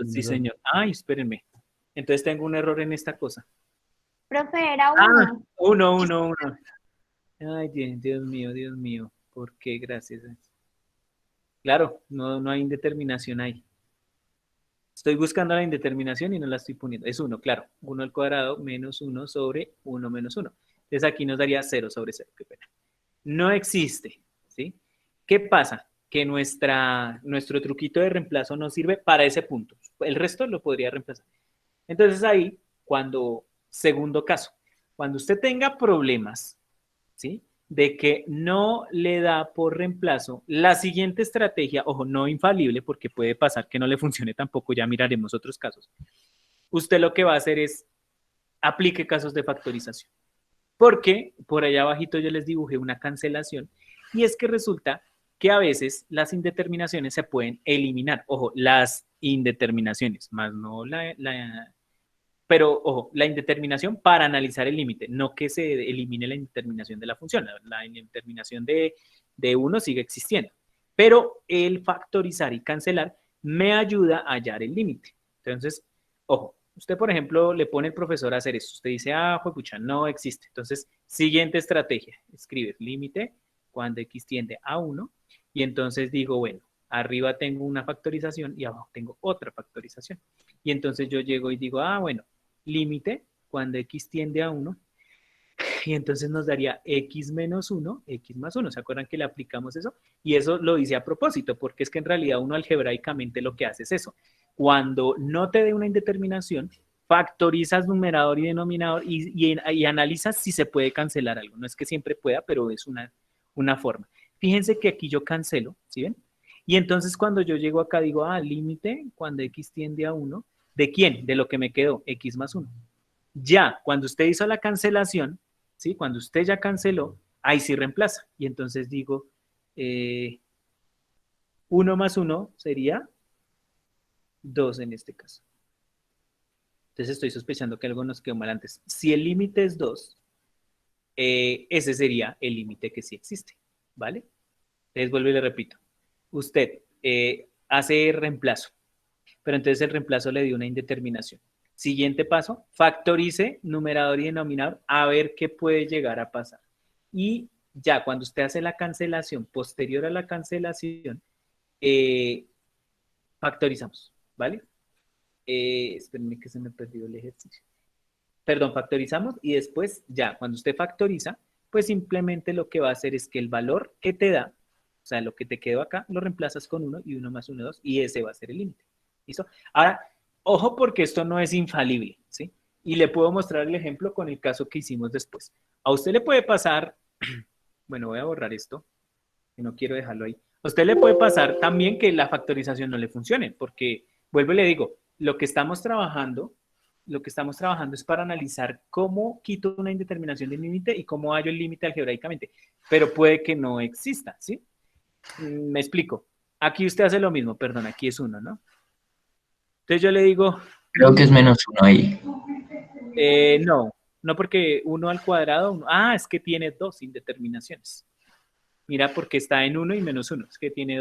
Speaker 1: Sí, señor. Espérenme. Entonces tengo un error en esta cosa.
Speaker 7: Profe, era 1.
Speaker 1: 1. Ay, Dios mío. ¿Por qué? Gracias. Claro, no hay indeterminación ahí. Estoy buscando la indeterminación y no la estoy poniendo. Es 1, claro. 1 al cuadrado menos 1 sobre 1 menos 1. Entonces aquí nos daría 0 sobre 0. Qué pena. No existe, ¿sí? ¿Qué pasa? Que nuestro truquito de reemplazo no sirve para ese punto. El resto lo podría reemplazar. Entonces ahí, segundo caso, cuando usted tenga problemas, ¿sí? De que no le da por reemplazo, la siguiente estrategia, ojo, no infalible, porque puede pasar que no le funcione tampoco, ya miraremos otros casos. Usted lo que va a hacer es aplique casos de factorización. Porque por allá abajito yo les dibujé una cancelación, y es que resulta que a veces las indeterminaciones se pueden eliminar. Ojo, las indeterminaciones, más no pero ojo, la indeterminación para analizar el límite, no que se elimine la indeterminación de la función, la indeterminación de 1 sigue existiendo, pero el factorizar y cancelar me ayuda a hallar el límite. Entonces, ojo, usted por ejemplo le pone al profesor a hacer esto, usted dice, juepucha, no existe. Entonces, siguiente estrategia, escribe límite cuando x tiende a 1 y entonces digo, bueno, arriba tengo una factorización y abajo tengo otra factorización. Y entonces yo llego y digo, bueno, límite cuando x tiende a 1 y entonces nos daría x menos 1, x más 1. ¿Se acuerdan que le aplicamos eso? Y eso lo hice a propósito, porque es que en realidad uno algebraicamente lo que hace es eso. Cuando no te dé una indeterminación, factorizas numerador y denominador y analizas si se puede cancelar algo. No es que siempre pueda, pero es una forma. Fíjense que aquí yo cancelo, ¿sí ven? Y entonces cuando yo llego acá digo, límite cuando x tiende a 1. ¿De quién? De lo que me quedó, x más 1. Ya, cuando usted hizo la cancelación, ¿sí? Cuando usted ya canceló, ahí sí reemplaza. Y entonces digo, 1 más 1 sería 2 en este caso. Entonces estoy sospechando que algo nos quedó mal antes. Si el límite es 2, ese sería el límite que sí existe, ¿vale? Entonces vuelvo y le repito. Usted hace reemplazo, pero entonces el reemplazo le dio una indeterminación. Siguiente paso, factorice numerador y denominador a ver qué puede llegar a pasar. Y ya cuando usted hace la cancelación, posterior a la cancelación, factorizamos, ¿vale? Espérenme que se me perdió el ejercicio. Perdón, factorizamos y después ya, cuando usted factoriza, pues simplemente lo que va a hacer es que el valor que te da, o sea, lo que te quedó acá, lo reemplazas con 1 y 1 más 1, 2 y ese va a ser el límite. ¿Listo? Ahora, ojo porque esto no es infalible, ¿sí? Y le puedo mostrar el ejemplo con el caso que hicimos después. A usted le puede pasar, bueno, voy a borrar esto, que no quiero dejarlo ahí. A usted le puede pasar también que la factorización no le funcione, porque, vuelvo y le digo, lo que estamos trabajando es para analizar cómo quito una indeterminación del límite y cómo hallo el límite algebraicamente, pero puede que no exista, ¿sí? Me explico. Aquí usted hace lo mismo, perdón, aquí es 1, ¿no? Entonces yo le digo...
Speaker 3: Creo que es menos 1 ahí.
Speaker 1: No porque 1 al cuadrado, es que tiene 2 indeterminaciones. Mira, porque está en 1 y menos 1, es que tiene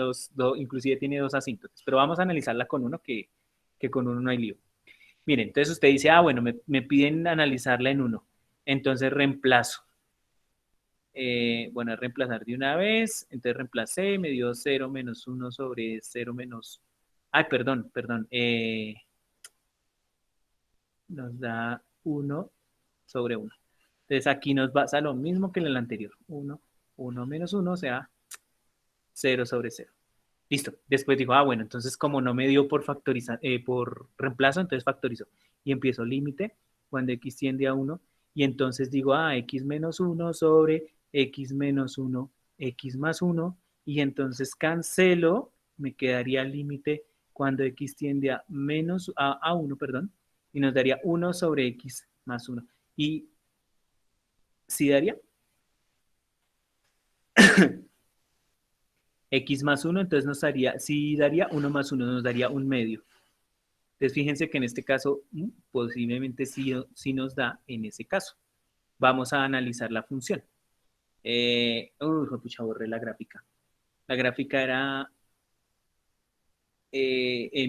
Speaker 1: inclusive tiene 2 asíntotas, pero vamos a analizarla con 1, que con 1 no hay lío. Miren, entonces usted dice, bueno, me piden analizarla en 1, entonces reemplazo. Bueno, reemplazar de una vez, entonces reemplacé, me dio 0 menos 1 sobre 0 menos... perdón. Nos da 1 sobre 1. Entonces aquí nos pasa lo mismo que en el anterior. 1 menos 1, o sea, 0 sobre 0. Listo. Después digo, bueno, entonces como no me dio por reemplazo, entonces factorizo. Y empiezo límite cuando x tiende a 1. Y entonces digo, x menos 1 sobre x menos 1, x más 1. Y entonces cancelo, me quedaría límite cuando x tiende a 1, perdón. Y nos daría 1 sobre x más 1. Y ¿sí daría? X más 1, entonces nos daría, sí daría 1 más 1, nos daría 1 medio. Entonces fíjense que en este caso posiblemente sí nos da en ese caso. Vamos a analizar la función. Pucha, borré la gráfica. La gráfica era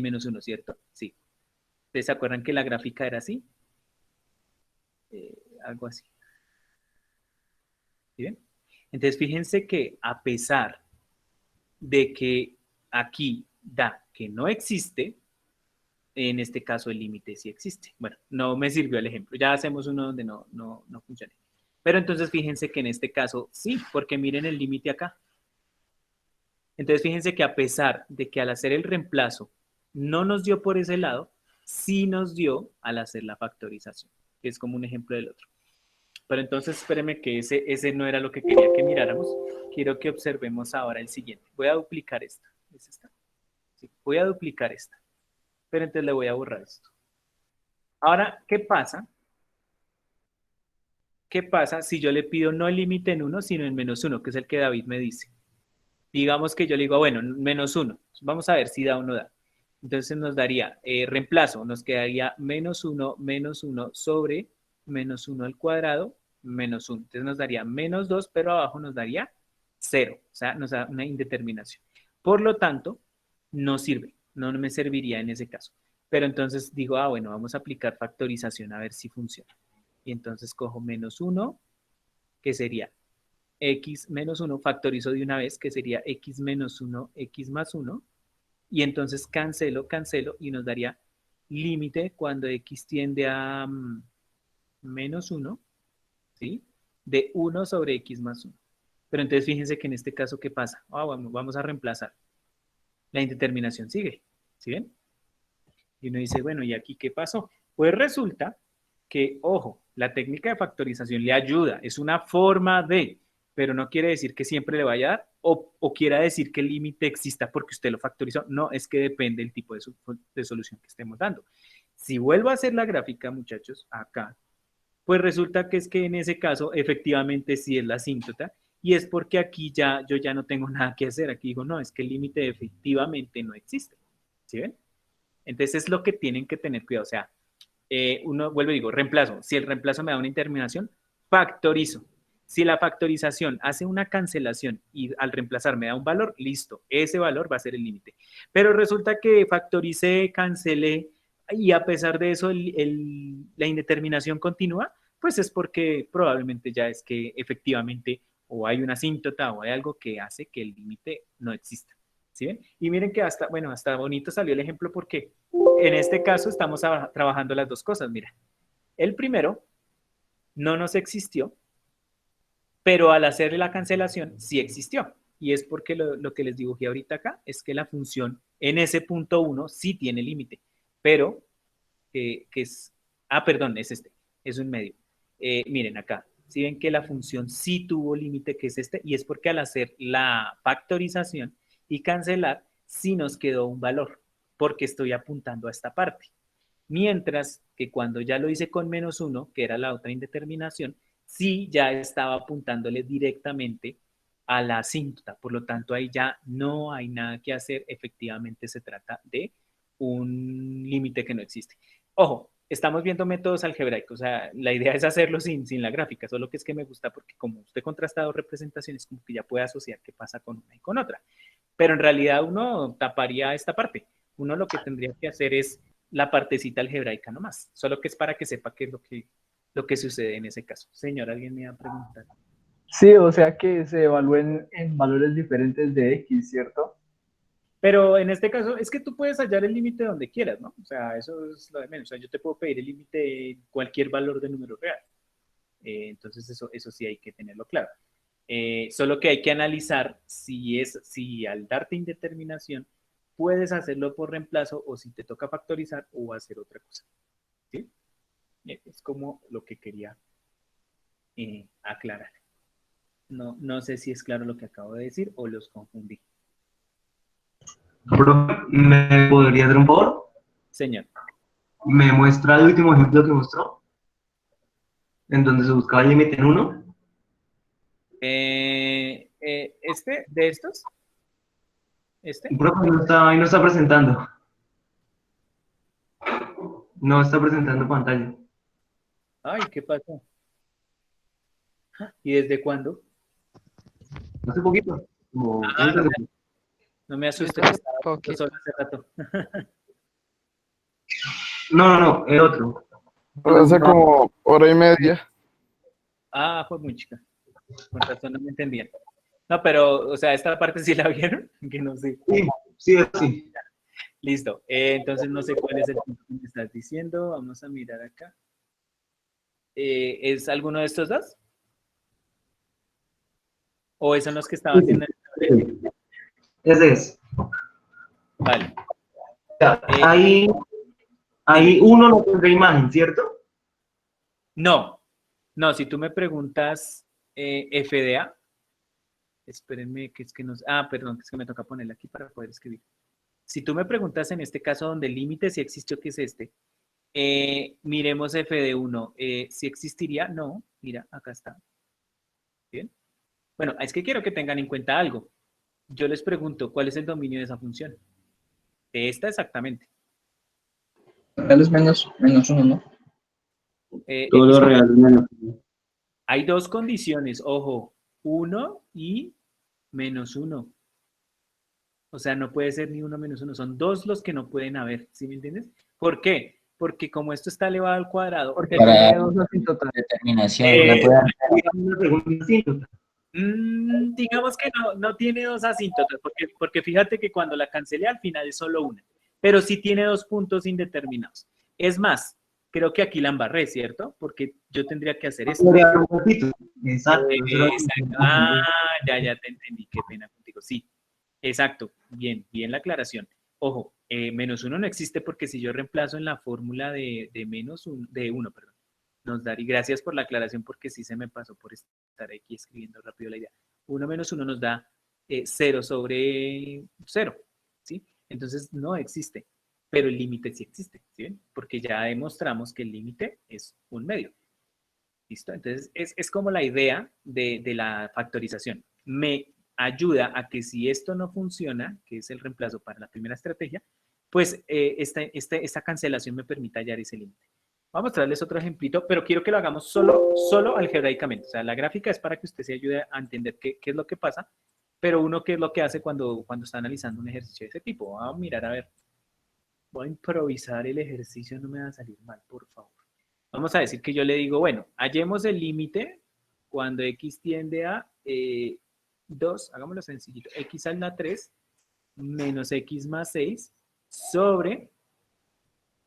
Speaker 1: menos 1, ¿cierto? Sí. ¿Ustedes se acuerdan que la gráfica era así? Algo así. ¿Sí ven? Entonces fíjense que a pesar de que aquí da que no existe, en este caso el límite sí existe. Bueno, no me sirvió el ejemplo. Ya hacemos uno donde no funcione. Pero entonces fíjense que en este caso sí, porque miren el límite acá. Entonces fíjense que a pesar de que al hacer el reemplazo no nos dio por ese lado, sí nos dio al hacer la factorización, que es como un ejemplo del otro. Pero entonces espérenme que ese no era lo que quería que miráramos. Quiero que observemos ahora el siguiente. Voy a duplicar esta. ¿Es esta? Sí, voy a duplicar esta. Pero entonces le voy a borrar esto. Ahora, ¿qué pasa? ¿Qué pasa si yo le pido no el límite en 1, sino en menos 1, que es el que David me dice? Digamos que yo le digo, bueno, menos 1. Vamos a ver si da o no da. Entonces nos daría reemplazo, nos quedaría menos 1 sobre menos 1 al cuadrado menos 1. Entonces nos daría menos 2, pero abajo nos daría 0. O sea, nos da una indeterminación. Por lo tanto, no sirve, no me serviría en ese caso. Pero entonces digo, bueno, vamos a aplicar factorización a ver si funciona. Y entonces cojo menos 1, que sería x menos 1, factorizo de una vez, que sería x menos 1, x más 1. Y entonces cancelo y nos daría límite cuando x tiende a menos 1, ¿sí? De 1 sobre x más 1. Pero entonces fíjense que en este caso, ¿qué pasa? Vamos a reemplazar. La indeterminación sigue, ¿sí ven? Y uno dice, bueno, ¿y aquí qué pasó? Pues resulta que, ojo, la técnica de factorización le ayuda, es una forma de, pero no quiere decir que siempre le vaya a dar o quiera decir que el límite exista porque usted lo factorizó. No, es que depende del tipo de solución que estemos dando. Si vuelvo a hacer la gráfica, muchachos, acá, pues resulta que es que en ese caso efectivamente sí es la asíntota y es porque aquí yo ya no tengo nada que hacer. Aquí digo, no, es que el límite efectivamente no existe. ¿Sí ven? Entonces es lo que tienen que tener cuidado. O sea, uno, vuelvo y digo, reemplazo. Si el reemplazo me da una indeterminación, factorizo. Si la factorización hace una cancelación y al reemplazar me da un valor, listo, ese valor va a ser el límite. Pero resulta que factoricé, cancelé y a pesar de eso la indeterminación continúa, pues es porque probablemente ya es que efectivamente o hay una asíntota o hay algo que hace que el límite no exista. ¿Sí ven? Y miren que hasta bonito salió el ejemplo porque en este caso estamos trabajando las dos cosas. Mira, el primero no nos existió, pero al hacerle la cancelación sí existió. Y es porque lo que les dibujé ahorita acá es que la función en ese punto 1 sí tiene límite, pero que es, perdón, es este, es un medio. Miren acá, si ven que la función sí tuvo límite, que es este, y es porque al hacer la factorización y cancelar, sí nos quedó un valor, porque estoy apuntando a esta parte. Mientras que cuando ya lo hice con menos 1, que era la otra indeterminación, sí ya estaba apuntándole directamente a la asíntota. Por lo tanto, ahí ya no hay nada que hacer. Efectivamente, se trata de un límite que no existe. Ojo, estamos viendo métodos algebraicos. O sea, la idea es hacerlo sin la gráfica. Solo que es que me gusta porque como usted contrasta dos representaciones, como que ya puede asociar qué pasa con una y con otra. Pero en realidad uno taparía esta parte. Uno lo que tendría que hacer es la partecita algebraica nomás, solo que es para que sepa qué es lo que sucede en ese caso. Señor, alguien me va a preguntar.
Speaker 10: Sí, o sea que se evalúen en valores diferentes de X, ¿cierto?
Speaker 1: Pero en este caso es que tú puedes hallar el límite donde quieras, ¿no? O sea, eso es lo de menos. O sea, yo te puedo pedir el límite en cualquier valor de número real. Entonces eso sí hay que tenerlo claro. Solo que hay que analizar si al darte indeterminación puedes hacerlo por reemplazo o si te toca factorizar o hacer otra cosa. ¿Sí? Es como lo que quería aclarar. No sé si es claro lo que acabo de decir o los confundí.
Speaker 5: Profe, ¿me podría hacer un favor?
Speaker 1: Señor.
Speaker 5: ¿Me muestra el último ejemplo que mostró? En donde se buscaba el límite en 1.
Speaker 1: ¿De estos?
Speaker 5: Profe, ahí no está presentando. No está presentando pantalla.
Speaker 1: Ay, ¿qué pasó? ¿Y desde cuándo?
Speaker 5: Hace poquito. Como
Speaker 1: Ah,
Speaker 5: 30 segundos.
Speaker 1: no me asustes,
Speaker 2: Desde
Speaker 1: estaba
Speaker 2: poquito.
Speaker 1: solo hace rato.
Speaker 5: No, el otro.
Speaker 6: Hace como hora y media.
Speaker 1: Fue muy chica. Con razón no me entendían. No, pero, o sea, esta parte sí la vieron, que no sé.
Speaker 5: Sí, sí.
Speaker 1: Listo. Entonces no sé cuál es el punto que me estás diciendo. Vamos a mirar acá. ¿Es alguno de estos dos? ¿O son los que estaban viendo en el tablero?
Speaker 5: Ese es.
Speaker 1: Vale.
Speaker 5: Ahí uno no tendrá imagen, ¿cierto?
Speaker 1: No, si tú me preguntas FDA, espérenme que es que nos... perdón, que es que me toca ponerla aquí para poder escribir. Si tú me preguntas en este caso donde el límite sí existió, que es este, miremos FD1. ¿Sí existiría? No, mira, acá está. Bien. Bueno, es que quiero que tengan en cuenta algo. Yo les pregunto, ¿cuál es el dominio de esa función? De esta exactamente.
Speaker 4: Real es menos uno, ¿no?
Speaker 5: Todo lo
Speaker 1: X,
Speaker 5: real es menos uno.
Speaker 1: hay dos condiciones, ojo, 1 y -1. O sea, no puede ser ni 1 menos 1, son dos los que no pueden haber, ¿sí me entiendes? ¿Por qué? Porque como esto está elevado al cuadrado,
Speaker 10: Porque
Speaker 3: Para
Speaker 10: tiene dos asíntotales.
Speaker 3: determinación,
Speaker 1: Eh,
Speaker 3: no puede dar
Speaker 5: Digamos una pregunta asíntota.
Speaker 1: digamos que no tiene dos asíntotas, porque fíjate que cuando la cancelé al final es solo una, pero sí tiene dos puntos indeterminados. Es más, creo que aquí la embarré, ¿cierto? Porque yo tendría que hacer esto.
Speaker 5: Podría haber un ratito. Exacto. eso era lo que
Speaker 1: Exacto.
Speaker 5: quería entender.
Speaker 1: Ya te entendí, qué pena contigo. Sí, exacto, bien la aclaración. Ojo, -1 no existe porque si yo reemplazo en la fórmula de -1, de 1, perdón, nos daría, gracias por la aclaración porque sí se me pasó por estar aquí escribiendo rápido la idea. 1 menos 1 nos da 0 sobre 0, ¿sí? Entonces no existe, pero el límite sí existe, ¿sí ven? Porque ya demostramos que el límite es un medio. ¿Listo? Entonces, es como la idea de la factorización. Me ayuda a que si esto no funciona, que es el reemplazo para la primera estrategia, pues esta cancelación me permite hallar ese límite. Vamos a mostrarles otro ejemplito, pero quiero que lo hagamos solo algebraicamente. O sea, la gráfica es para que usted se ayude a entender qué es lo que pasa, pero uno qué es lo que hace cuando está analizando un ejercicio de ese tipo. Vamos a mirar, a ver. Voy a improvisar el ejercicio, no me va a salir mal, por favor. Vamos a decir que yo le digo, bueno, hallemos el límite cuando x tiende a 2, hagámoslo sencillito, x a la 3 menos x más 6 sobre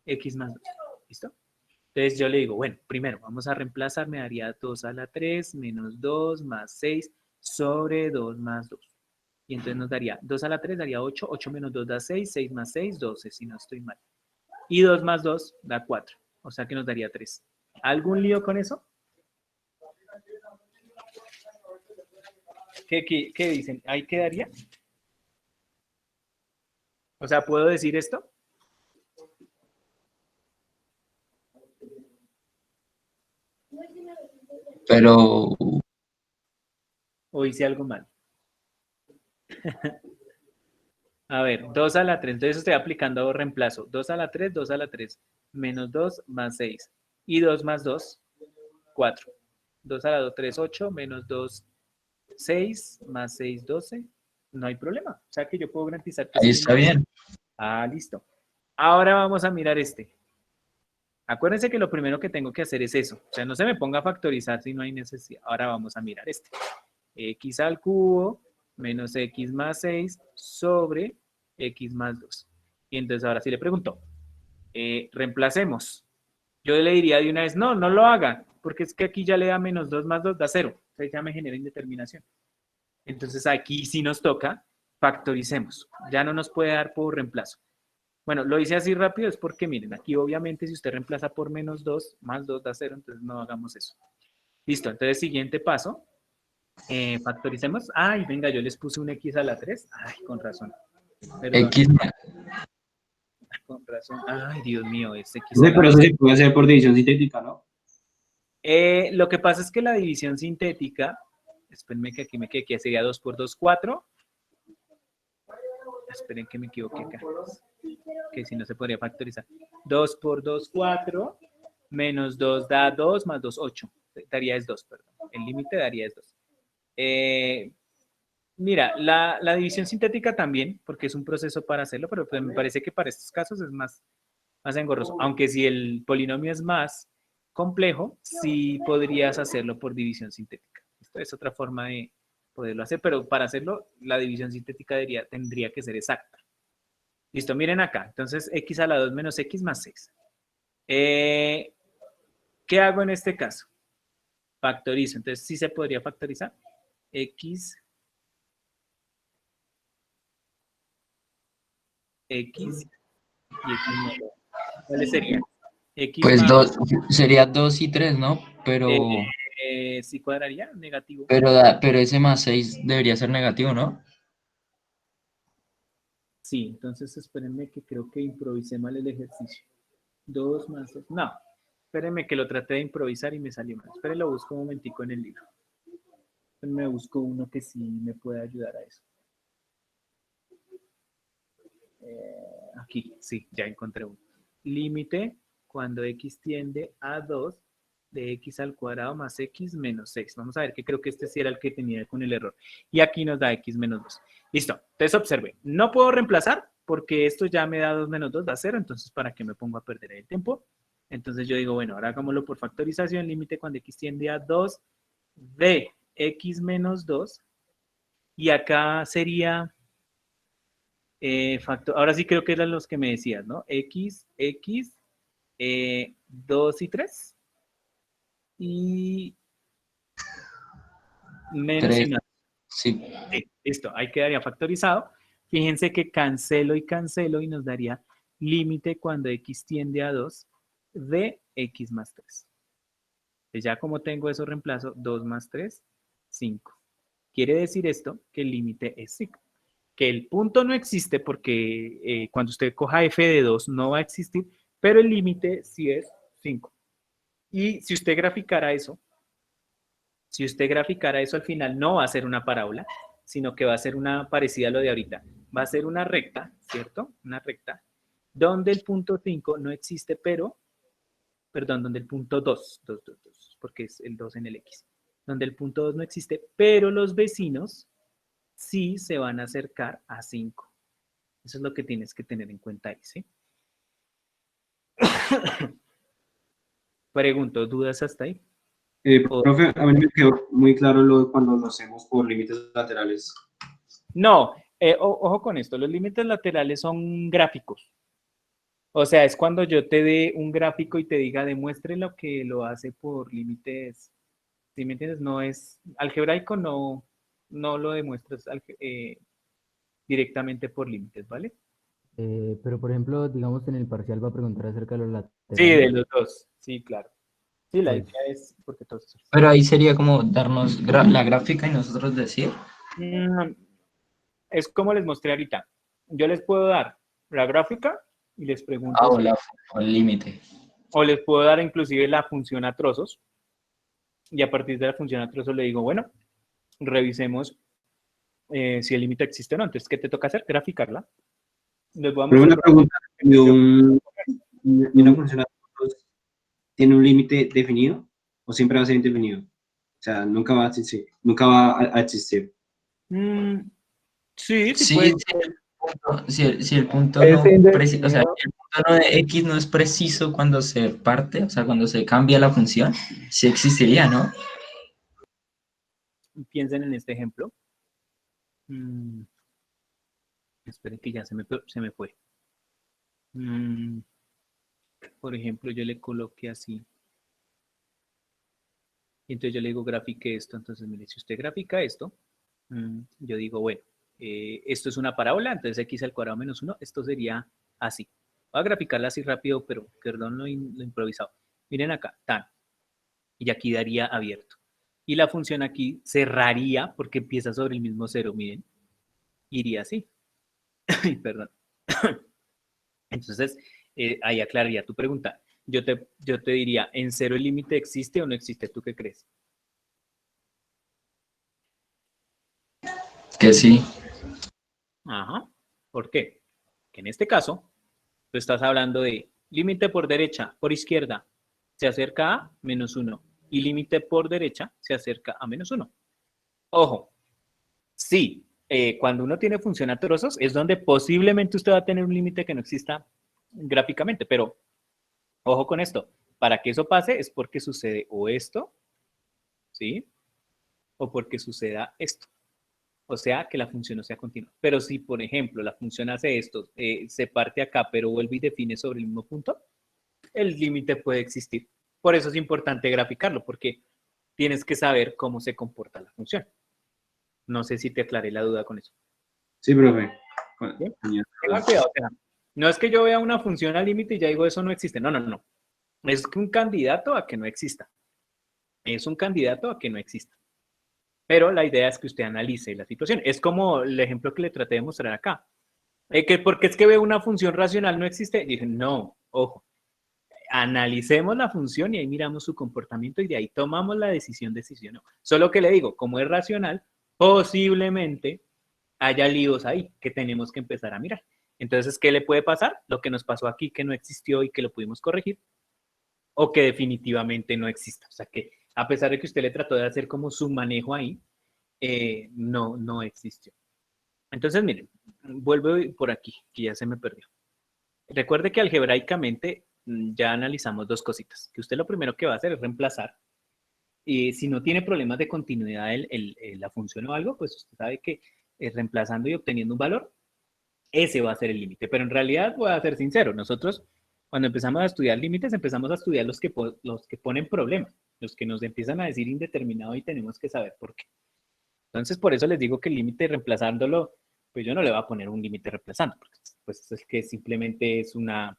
Speaker 1: x más 2. ¿Listo? Entonces yo le digo, bueno, primero vamos a reemplazar, me daría 2 a la 3 menos 2 más 6 sobre 2 más 2. Y entonces nos daría 2 a la 3 daría 8, 8 menos 2 da 6, 6 más 6, 12, si no estoy mal. Y 2 más 2 da 4, o sea que nos daría 3. ¿Algún lío con eso? ¿Qué dicen? ¿Ahí quedaría? O sea, ¿puedo decir esto?
Speaker 3: pero
Speaker 1: ¿O hice algo mal? A ver, 2 a la 3. Entonces estoy aplicando reemplazo. 2 a la 3, 2 a la 3. Menos 2 más 6. Y 2 más 2, 4. 2 a la 2, 3, 8. Menos 2, 6. Más 6, 12. No hay problema. O sea que yo puedo garantizar que
Speaker 3: ahí
Speaker 1: ese
Speaker 3: está
Speaker 1: límite.
Speaker 3: bien.
Speaker 1: Ah, listo. Ahora vamos a mirar este. Acuérdense que lo primero que tengo que hacer es eso. O sea, no se me ponga a factorizar si no hay necesidad. Ahora vamos a mirar este. X al cubo menos x más 6 sobre x más 2. Y entonces ahora sí le pregunto, reemplacemos. Yo le diría de una vez, no lo haga, porque es que aquí ya le da menos 2 más 2 da 0. Entonces ya me genera indeterminación. Entonces aquí sí nos toca, factoricemos. Ya no nos puede dar por reemplazo. Bueno, lo hice así rápido es porque miren, aquí obviamente si usted reemplaza por menos 2, más 2 da 0, entonces no hagamos eso. Listo, entonces siguiente paso, factoricemos. Ay, venga, yo les puse un x a la 3. Ay, con razón. Perdón,
Speaker 3: X,
Speaker 1: con razón. Ay, Dios mío, es x a
Speaker 5: Sí,
Speaker 1: la
Speaker 5: pero
Speaker 1: 3.
Speaker 5: eso se puede hacer por división sintética, ¿no?
Speaker 1: Lo que pasa es que la división sintética, espérenme que aquí me quede, que sería 2 por 2, 4. Esperen que me equivoqué acá. Que si no se podría factorizar. 2 por 2, 4. Menos 2 da 2, más 2, 8. Daría es 2, perdón. El límite daría es 2. Mira, la división sintética también, porque es un proceso para hacerlo, pero pues me parece que para estos casos es más engorroso. Aunque si el polinomio es más complejo, sí podrías hacerlo por división sintética. Esto es otra forma de poderlo hacer, pero para hacerlo, la división sintética tendría que ser exacta. Listo, miren acá. Entonces, x a la 2 menos x más 6. ¿Qué hago en este caso? Factorizo. Entonces, ¿sí se podría factorizar? X y x más 2. ¿Cuáles serían? X
Speaker 3: pues
Speaker 1: más,
Speaker 3: dos, sería 2 y 3, ¿no?
Speaker 1: ¿sí cuadraría? Negativo.
Speaker 3: Pero ese más 6 debería ser negativo, ¿no?
Speaker 1: Sí, entonces espérenme que creo que improvisé mal el ejercicio. 2 más 2. No, espérenme que lo traté de improvisar y me salió mal. Espérenme, lo busco un momentico en el libro. Me busco uno que sí me pueda ayudar a eso. aquí, sí, ya encontré uno. Límite cuando x tiende a 2 de x al cuadrado más x menos 6. Vamos a ver que creo que este sí era el que tenía con el error. Y aquí nos da x menos 2. Listo. Entonces observe. No puedo reemplazar porque esto ya me da 2 menos 2 da 0. Entonces, ¿para qué me pongo a perder el tiempo? Entonces yo digo, bueno, ahora hagámoslo por factorización. Límite cuando x tiende a 2 de x menos 2. Y acá sería... ahora sí creo que eran los que me decías, ¿no? X, 2 y 3. Y menos y
Speaker 3: 3.
Speaker 1: más.
Speaker 3: Sí.
Speaker 1: Sí, listo, ahí quedaría factorizado. Fíjense que cancelo y nos daría límite cuando x tiende a 2 de x más 3. Entonces ya como tengo eso reemplazo, 2 más 3, 5. Quiere decir esto que el límite es 5. Que el punto no existe porque cuando usted coja f de 2 no va a existir, pero el límite sí es 5. Y si usted graficara eso al final no va a ser una parábola, sino que va a ser una parecida a lo de ahorita. Va a ser una recta, ¿cierto? Una recta, donde el punto 5 no existe, donde el punto 2, porque es el 2 en el X, donde el punto 2 no existe, pero los vecinos sí se van a acercar a 5. Eso es lo que tienes que tener en cuenta ahí, ¿sí? Pregunto, ¿dudas hasta ahí?
Speaker 5: Profe, a mí me quedó muy claro cuando lo hacemos por límites laterales.
Speaker 1: No, ojo con esto, los límites laterales son gráficos. O sea, es cuando yo te dé un gráfico y te diga, demuestre lo que lo hace por límites. ¿Sí me entiendes? No es algebraico, no lo demuestras directamente por límites, ¿vale?
Speaker 8: Pero por ejemplo, digamos en el parcial va a preguntar acerca de los
Speaker 1: Sí, de
Speaker 8: laterales.
Speaker 1: los dos, sí, claro. Sí, la
Speaker 8: Pues,
Speaker 1: idea es porque todos.
Speaker 3: Pero ahí sería como darnos la gráfica y nosotros decir.
Speaker 1: Es como les mostré ahorita. Yo les puedo dar la gráfica y les pregunto,
Speaker 3: O el límite.
Speaker 1: o les puedo dar inclusive la función a trozos. Y a partir de la función a trozos le digo, bueno, revisemos si el límite existe o no. Entonces, ¿qué te toca hacer? Graficarla. Les voy a
Speaker 5: Pero una
Speaker 1: mostrar.
Speaker 5: pregunta, ¿una función a trozos tiene un límite definido o siempre va a ser indefinido? O sea, nunca va a existir. Nunca va a existir.
Speaker 1: Sí, sí
Speaker 3: Sí,
Speaker 1: puede.
Speaker 3: si el punto
Speaker 10: Es
Speaker 3: no, o sea,
Speaker 10: indefinido.
Speaker 3: el punto no de x no es preciso cuando se parte, o sea, cuando se cambia la función, sí existiría, ¿no?
Speaker 1: Piensen en este ejemplo. Esperen que ya se me fue. Por ejemplo, yo le coloqué así. Y entonces yo le digo grafique esto. Entonces, mire, si usted grafica esto, yo digo, bueno, esto es una parábola, entonces x al cuadrado menos 1, esto sería así. Voy a graficarla así rápido, pero perdón lo improvisado. Miren acá, tan. Y aquí daría abierto. Y la función aquí cerraría porque empieza sobre el mismo cero, miren. Iría así. Perdón. Entonces, ahí aclararía tu pregunta. Yo te diría, ¿en cero el límite existe o no existe? ¿Tú qué crees?
Speaker 3: Que sí.
Speaker 1: Ajá. ¿Por qué? Que en este caso, tú estás hablando de límite por derecha, por izquierda, se acerca a menos 1. Y límite por derecha se acerca a menos 1. Ojo, sí, cuando uno tiene función a trozos es donde posiblemente usted va a tener un límite que no exista gráficamente, pero ojo con esto, para que eso pase es porque sucede o esto, ¿sí? O porque suceda esto. O sea, que la función no sea continua. Pero si, por ejemplo, la función hace esto, se parte acá, pero vuelve y define sobre el mismo punto, el límite puede existir. Por eso es importante graficarlo, porque tienes que saber cómo se comporta la función. No sé si te aclaré la duda con eso.
Speaker 5: Sí, profe.
Speaker 1: ¿Sí? Tengan cuidado, o sea, no es que yo vea una función al límite y ya digo eso no existe. No, no, no. Es un candidato a que no exista. Es un candidato a que no exista. Pero la idea es que usted analice la situación. Es como el ejemplo que le traté de mostrar acá. Porque es que veo una función racional no existe. Dije, no, ojo. Analicemos la función y ahí miramos su comportamiento y de ahí tomamos la decisión de sí o no. Solo que le digo, como es racional, posiblemente haya líos ahí que tenemos que empezar a mirar. Entonces, ¿qué le puede pasar? Lo que nos pasó aquí, que no existió y que lo pudimos corregir, o que definitivamente no exista. O sea, que a pesar de que usted le trató de hacer como su manejo ahí, no existió. Entonces, miren, vuelvo por aquí, que ya se me perdió. Recuerde que algebraicamente ya analizamos dos cositas, que usted lo primero que va a hacer es reemplazar. Y si no tiene problemas de continuidad la función o algo, pues usted sabe que reemplazando y obteniendo un valor, ese va a ser el límite. Pero en realidad, voy a ser sincero, nosotros cuando empezamos a estudiar límites, empezamos a estudiar los que ponen problemas, los que nos empiezan a decir indeterminado y tenemos que saber por qué. Entonces, por eso les digo que el límite reemplazándolo, pues yo no le voy a poner un límite reemplazando, porque pues es que simplemente es una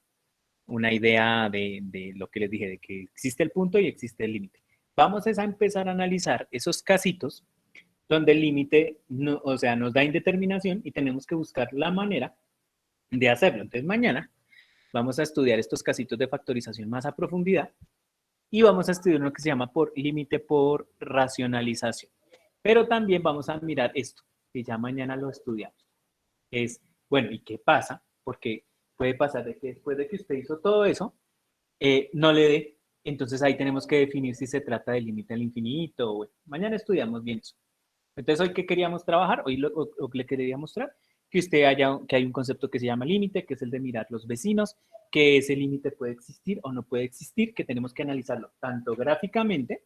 Speaker 1: idea de lo que les dije, de que existe el punto y existe el límite. Vamos a empezar a analizar esos casitos donde el límite, no, o sea, nos da indeterminación y tenemos que buscar la manera de hacerlo. Entonces, mañana vamos a estudiar estos casitos de factorización más a profundidad y vamos a estudiar uno que se llama por límite por racionalización. Pero también vamos a mirar esto, que ya mañana lo estudiamos. Es, bueno, ¿y qué pasa? Porque puede pasar de que después de que usted hizo todo eso, no le dé. Entonces ahí tenemos que definir si se trata del límite al infinito. O bueno, mañana estudiamos bien eso. Entonces, ¿hoy qué queríamos trabajar? Hoy lo que le quería mostrar, que que hay un concepto que se llama límite, que es el de mirar los vecinos, que ese límite puede existir o no puede existir, que tenemos que analizarlo tanto gráficamente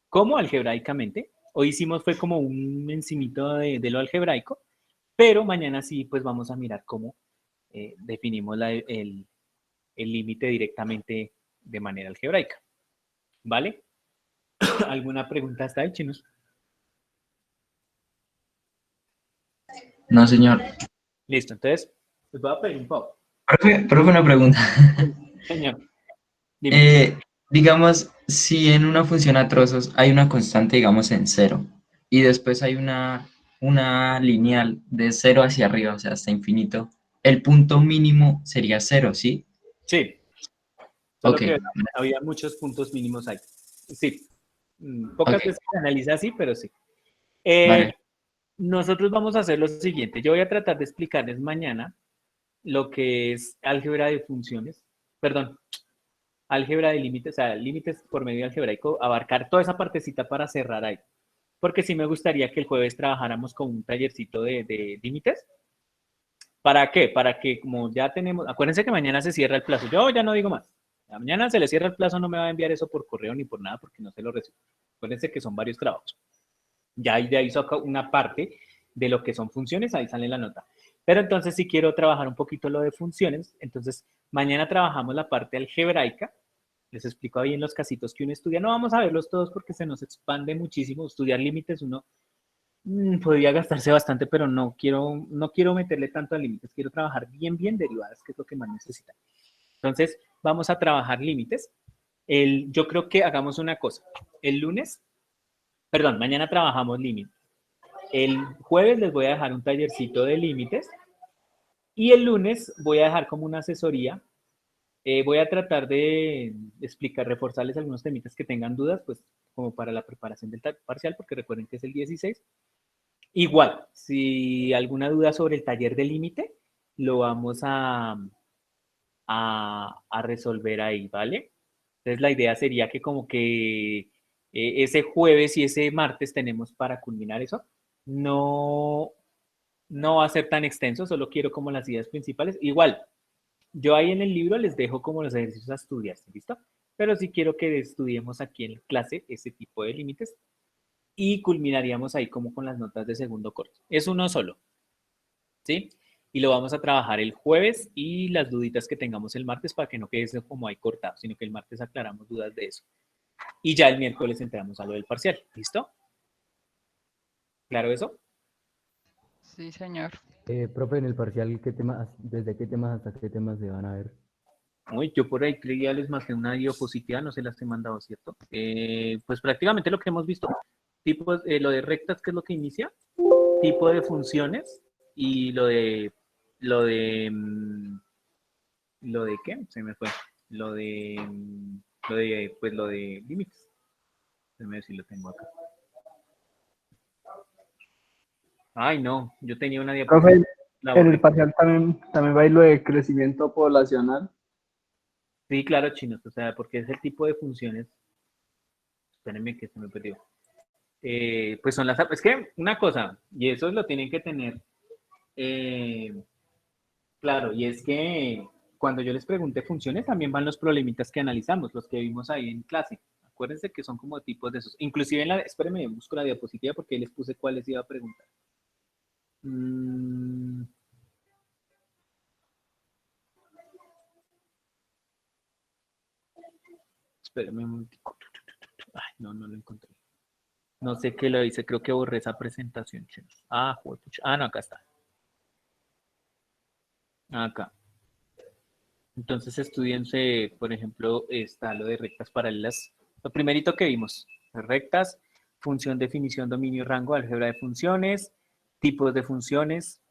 Speaker 1: como algebraicamente. Hoy hicimos fue como un encimito de lo algebraico, pero mañana sí, pues vamos a mirar cómo definimos el límite directamente de manera algebraica. ¿Vale? ¿Alguna pregunta hasta ahí, chinos?
Speaker 3: No, señor.
Speaker 1: Listo, entonces, les voy a pedir un favor.
Speaker 3: Profe, una pregunta.
Speaker 1: Señor, dime.
Speaker 3: Digamos, si en una función a trozos hay una constante, digamos, en cero, y después hay una lineal de cero hacia arriba, o sea, hasta infinito, el punto mínimo sería cero, ¿sí?
Speaker 1: Sí. Solo
Speaker 3: Ok.
Speaker 1: que había muchos puntos mínimos ahí. Sí. Pocas
Speaker 3: Ok.
Speaker 1: veces se analiza así, pero sí.
Speaker 3: Vale.
Speaker 1: Nosotros vamos a hacer lo siguiente. Yo voy a tratar de explicarles mañana lo que es álgebra de funciones. Perdón, álgebra de límites, o sea, límites por medio algebraico, abarcar toda esa partecita para cerrar ahí. Porque sí me gustaría que el jueves trabajáramos con un tallercito de límites. ¿Para qué? Para que como ya tenemos, acuérdense que mañana se cierra el plazo. Yo ya no digo más. Mañana se le cierra el plazo, no me va a enviar eso por correo ni por nada porque no se lo recibo. Acuérdense que son varios trabajos. Ya de ahí saca una parte de lo que son funciones, ahí sale la nota. Pero entonces si quiero trabajar un poquito lo de funciones, entonces mañana trabajamos la parte algebraica. Les explico ahí en los casitos que uno estudia. No vamos a verlos todos porque se nos expande muchísimo. Estudiar límites uno podría gastarse bastante, pero no quiero meterle tanto a límites. Quiero trabajar bien derivadas, que es lo que más necesita. Entonces, vamos a trabajar límites. Yo creo que hagamos una cosa. El lunes, perdón, mañana trabajamos límites. El jueves les voy a dejar un tallercito de límites y el lunes voy a dejar como una asesoría. Voy a tratar de explicar, reforzarles algunos temitas que tengan dudas, pues como para la preparación del parcial, porque recuerden que es el 16. Igual, si alguna duda sobre el taller de límite, lo vamos a resolver ahí, ¿vale? Entonces la idea sería que como que ese jueves y ese martes tenemos para culminar eso. No, no va a ser tan extenso, solo quiero como las ideas principales. Igual, yo ahí en el libro les dejo como los ejercicios a estudiar, ¿listo? Pero sí quiero que estudiemos aquí en clase ese tipo de límites y culminaríamos ahí como con las notas de segundo corte. Es uno solo, ¿sí? Y lo vamos a trabajar el jueves y las duditas que tengamos el martes para que no quede como ahí cortado, sino que el martes aclaramos dudas de eso. Y ya el miércoles entramos a lo del parcial, ¿listo? ¿Claro eso?
Speaker 2: Sí, señor.
Speaker 8: Profe, en el parcial, ¿qué temas, desde qué temas hasta qué temas se van a ver?
Speaker 1: Uy, yo por ahí creía les mandé una diapositiva, no se las he mandado, ¿cierto? Pues prácticamente lo que hemos visto, tipo, lo de rectas, que es lo que inicia, tipo de funciones y lo de, ¿lo de qué? Se me fue. Pues lo de límites. Déjame ver si lo tengo acá. Ay, no, yo tenía una
Speaker 10: Profe,
Speaker 1: diapositiva. La
Speaker 10: En
Speaker 1: borré.
Speaker 10: el parcial también va a ir lo de crecimiento poblacional.
Speaker 1: Sí, claro, chinos, o sea, porque es el tipo de funciones. Espérenme que se me perdió. Pues son las... Es que una cosa, y eso lo tienen que tener claro, y es que cuando yo les pregunté funciones, también van los problemitas que analizamos, los que vimos ahí en clase. Acuérdense que son como tipos de esos. Inclusive en la... Espérenme, busco la diapositiva porque ahí les puse cuáles iba a preguntar. Mm, espérenme un momentico. Ay, no, no lo encontré. No sé qué lo hice, creo que borré esa presentación, chinos. Ah, juepucha. Ah, no, acá está. Acá. Entonces, estudiense, por ejemplo, está lo de rectas paralelas. Lo primerito que vimos, rectas, función, definición, dominio, rango, álgebra de funciones, tipos de funciones,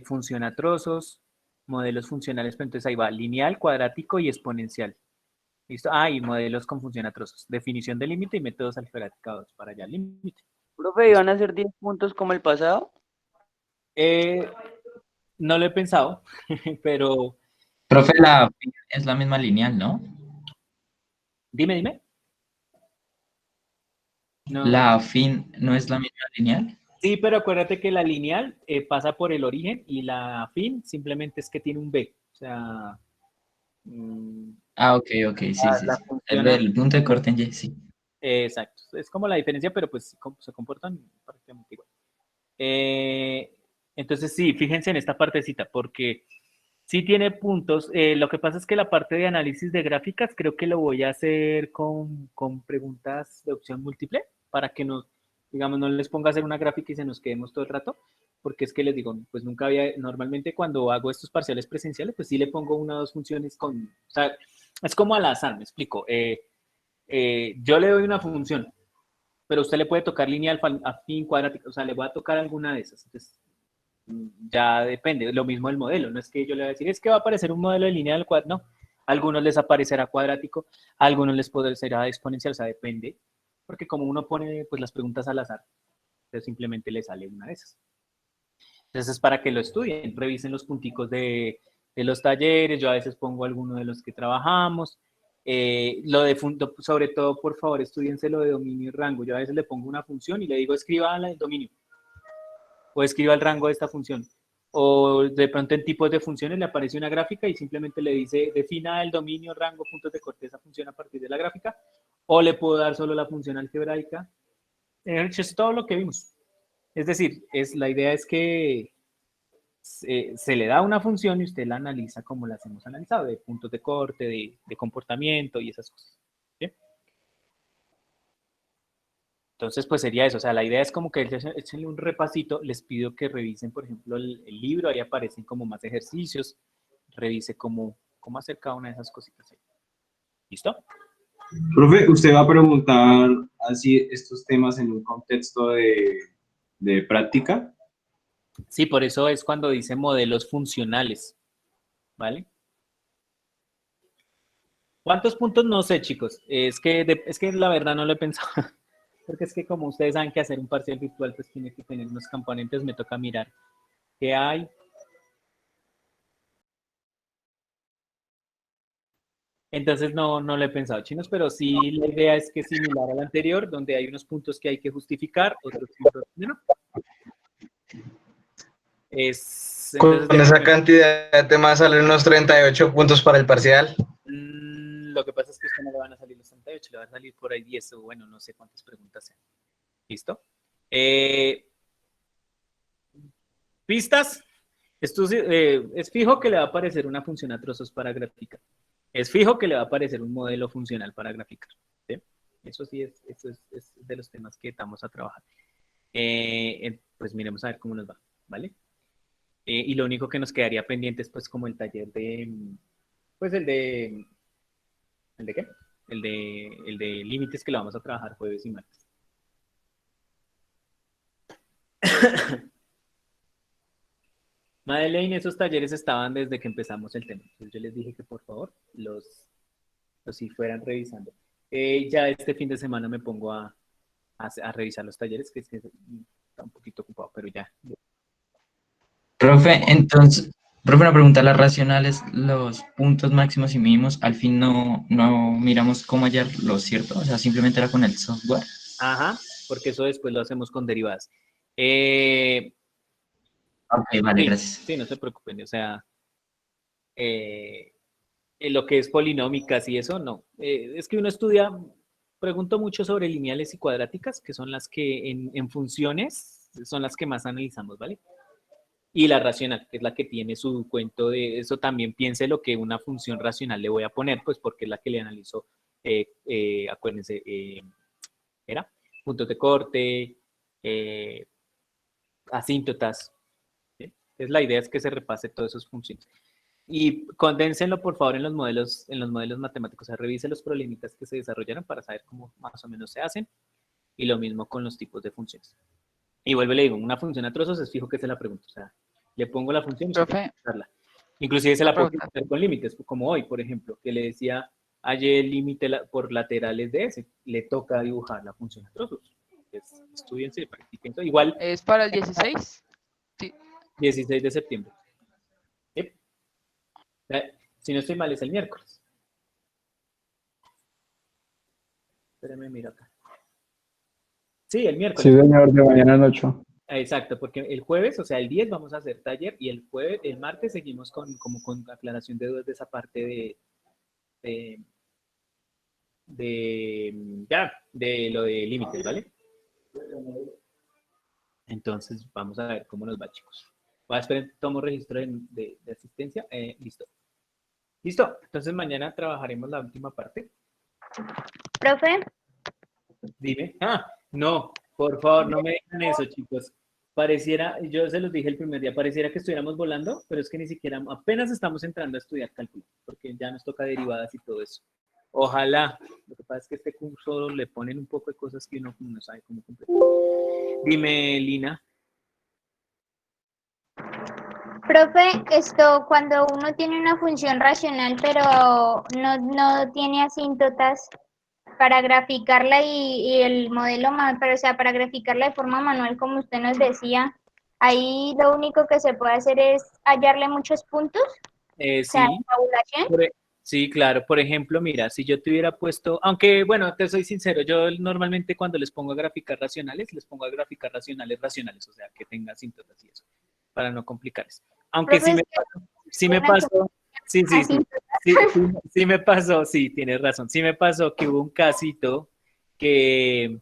Speaker 1: función a trozos, modelos funcionales, pero entonces ahí va, lineal, cuadrático y exponencial. ¿Listo? Ah, y modelos con función a trozos. Definición de límite y métodos alfabeticados para allá, límite.
Speaker 11: Profe, ¿iban a ser 10 puntos como el pasado?
Speaker 1: Eh, no lo he pensado, pero
Speaker 3: Profe, la fin es la misma lineal, ¿no?
Speaker 1: dime. No.
Speaker 3: La fin no es la misma lineal.
Speaker 1: Sí, pero acuérdate que la lineal pasa por el origen y la fin simplemente es que tiene un B. O sea, mm,
Speaker 3: Ah, ok, sí, sí,
Speaker 1: la
Speaker 3: sí.
Speaker 1: funciona.
Speaker 3: El punto de corte en Y, sí.
Speaker 1: Exacto. Es como la diferencia, pero pues se comportan prácticamente igual. Entonces, sí, fíjense en esta partecita, porque sí tiene puntos. Lo que pasa es que la parte de análisis de gráficas creo que lo voy a hacer con preguntas de opción múltiple para que nos, digamos, no les ponga a hacer una gráfica y se nos quedemos todo el rato, porque es que les digo, pues nunca había, normalmente cuando hago estos parciales presenciales, pues sí le pongo una o dos funciones con, o sea, es como al azar, me explico. Yo le doy una función, pero usted le puede tocar lineal, afín, cuadrática, o sea, le voy a tocar alguna de esas. Entonces, ya depende, lo mismo el modelo, no es que yo le voy a decir, es que va a aparecer un modelo de lineal no, a algunos les aparecerá cuadrático, a algunos les aparecerá exponencial, o sea, depende, porque como uno pone pues las preguntas al azar, entonces simplemente le sale una de esas. Entonces es para que lo estudien, revisen los punticos de los talleres, yo a veces pongo alguno de los que trabajamos, lo de sobre todo, por favor, estudiense lo de dominio y rango, yo a veces le pongo una función y le digo, escriba el dominio, o escriba el rango de esta función. O de pronto en tipos de funciones le aparece una gráfica y simplemente le dice, defina el dominio, rango, puntos de corte de esa función a partir de la gráfica. O le puedo dar solo la función algebraica. Es todo lo que vimos. Es decir, la idea es que se le da una función y usted la analiza como las hemos analizado, de puntos de corte, de comportamiento y esas cosas. ¿Sí? Entonces, pues sería eso. O sea, la idea es como que échenle un repasito. Les pido que revisen, por ejemplo, el libro. Ahí aparecen como más ejercicios. Revise cómo hacer cada una de esas cositas ahí. ¿Listo?
Speaker 5: Profe, usted va a preguntar así estos temas en un contexto de práctica.
Speaker 1: Sí, por eso es cuando dice modelos funcionales. ¿Vale? ¿Cuántos puntos? No sé, chicos. Es que la verdad no lo he pensado. Porque es que como ustedes saben que hacer un parcial virtual pues tiene que tener unos componentes, me toca mirar qué hay. Entonces no lo he pensado, chinos, pero sí la idea es que es similar al anterior, donde hay unos puntos que hay que justificar, otros puntos no. Entonces
Speaker 9: Con esa
Speaker 1: déjenme,
Speaker 9: cantidad de temas salen unos 38 puntos para el parcial.
Speaker 1: lo que pasa es que a usted no le van a salir los 38, le van a salir por ahí 10 o bueno, no sé cuántas preguntas sean. ¿Listo? ¿Pistas? Esto es fijo que le va a aparecer una función a trozos para graficar. Es fijo que le va a aparecer un modelo funcional para graficar. ¿Sí? Eso sí es de los temas que estamos a trabajar. Pues miremos a ver cómo nos va, ¿vale? Y lo único que nos quedaría pendiente es pues como el taller pues ¿el de qué? El de límites que lo vamos a trabajar jueves y martes. Madeleine, esos talleres estaban desde que empezamos el tema. Entonces yo les dije que por favor los si fueran revisando. Ya este fin de semana me pongo a revisar los talleres, que es que está un poquito ocupado, pero ya.
Speaker 3: Profe, entonces, profe, una pregunta, las racionales, los puntos máximos y mínimos, al fin no miramos cómo hallarlos, ¿cierto? O sea, simplemente era con el software.
Speaker 1: Ajá, porque eso después lo hacemos con derivadas.
Speaker 3: Ok, vale,
Speaker 1: Sí,
Speaker 3: gracias.
Speaker 1: sí, no se preocupen, o sea, en lo que es polinómicas y eso, no. Es que uno estudia, pregunto mucho sobre lineales y cuadráticas, que son las que en funciones son las que más analizamos, ¿vale? Y la racional, que es la que tiene su cuento de eso, también piense lo que una función racional le voy a poner, pues porque es la que le analizo, acuérdense, era puntos de corte, eh, asíntotas. ¿Sí? Entonces la idea es que se repase todas esas funciones. Y condénsenlo, por favor, en los modelos matemáticos. O sea, revise los problemitas que se desarrollaron para saber cómo más o menos se hacen. Y lo mismo con los tipos de funciones. Y vuelvo y le digo, una función a trozos es fijo que se la pregunto. O sea, le pongo la función y usted tiene
Speaker 2: Profe,
Speaker 1: que usarla. Inclusive se
Speaker 2: una
Speaker 1: la puedo
Speaker 2: pregunta.
Speaker 1: hacer con límites, como hoy, por ejemplo, que le decía, halle el límite por laterales de S. Le toca dibujar la función a trozos. Estudiense, practiquen. Igual,
Speaker 2: ¿Es para el 16? Sí.
Speaker 1: 16 de septiembre. ¿Sí? Si no estoy mal, es el miércoles. Espérame, mira acá. Sí, el
Speaker 10: Sí,
Speaker 1: miércoles.
Speaker 10: señor, de mañana en 8.
Speaker 1: Exacto, porque el jueves, o sea, el 10 vamos a hacer taller y el martes seguimos como con aclaración de dudas de esa parte de, de lo de límites, ¿vale? Entonces, vamos a ver cómo nos va, chicos. Voy a esperar, tomo registro de asistencia. Listo. Listo. Entonces, mañana trabajaremos la última parte.
Speaker 7: Profe,
Speaker 1: Dime. No, por favor, no me digan eso, chicos. Pareciera, yo se los dije el primer día, pareciera que estuviéramos volando, pero es que ni siquiera, apenas estamos entrando a estudiar cálculo, porque ya nos toca derivadas y todo eso. Ojalá. Lo que pasa es que este curso le ponen un poco de cosas que uno no sabe cómo completar. Dime, Lina.
Speaker 7: profe, cuando uno tiene una función racional, pero no tiene asíntotas para graficarla y el modelo, pero o sea, para graficarla de forma manual, como usted nos decía, ahí lo único que se puede hacer es hallarle muchos puntos, o sea,
Speaker 1: Sí,
Speaker 7: tabulación.
Speaker 1: sí, claro. Por ejemplo, mira, si yo te hubiera puesto, aunque bueno, te soy sincero, yo normalmente cuando les pongo a graficar racionales, les pongo a graficar racionales, o sea, que tengan síntotas y eso, para no complicarles. Aunque
Speaker 7: Profe, es que
Speaker 1: sí me
Speaker 7: una
Speaker 1: pasó, sí, sí, sí,
Speaker 7: asíntotas.
Speaker 1: sí me pasó, sí, tienes razón, sí me pasó que hubo un casito que,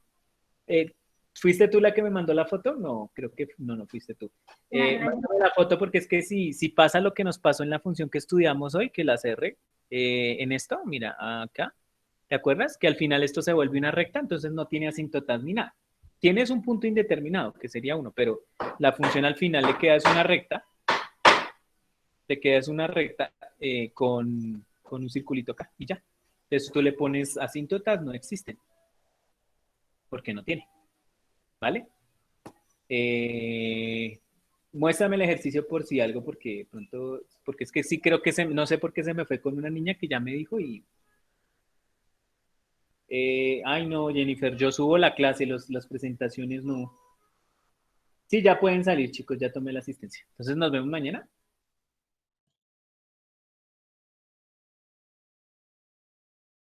Speaker 1: eh, ¿fuiste tú la que me mandó la foto? No, creo que no fuiste tú. Mándame la foto porque es que si pasa lo que nos pasó en la función que estudiamos hoy, que la cerré, en esto, mira, acá, ¿te acuerdas? Que al final esto se vuelve una recta, entonces no tiene asíntotas ni nada. Tienes un punto indeterminado, que sería 1, pero la función al final le queda es una recta, te quedas una recta con un circulito acá y ya. Entonces tú le pones asíntotas, no existen, porque no tiene, ¿vale? Muéstrame el ejercicio por si algo, porque pronto, porque es que sí creo que no sé por qué se me fue con una niña que ya me dijo y... ay no, Jennifer, yo subo la clase, las presentaciones no. Sí, ya pueden salir, chicos, ya tomé la asistencia. Entonces nos vemos mañana.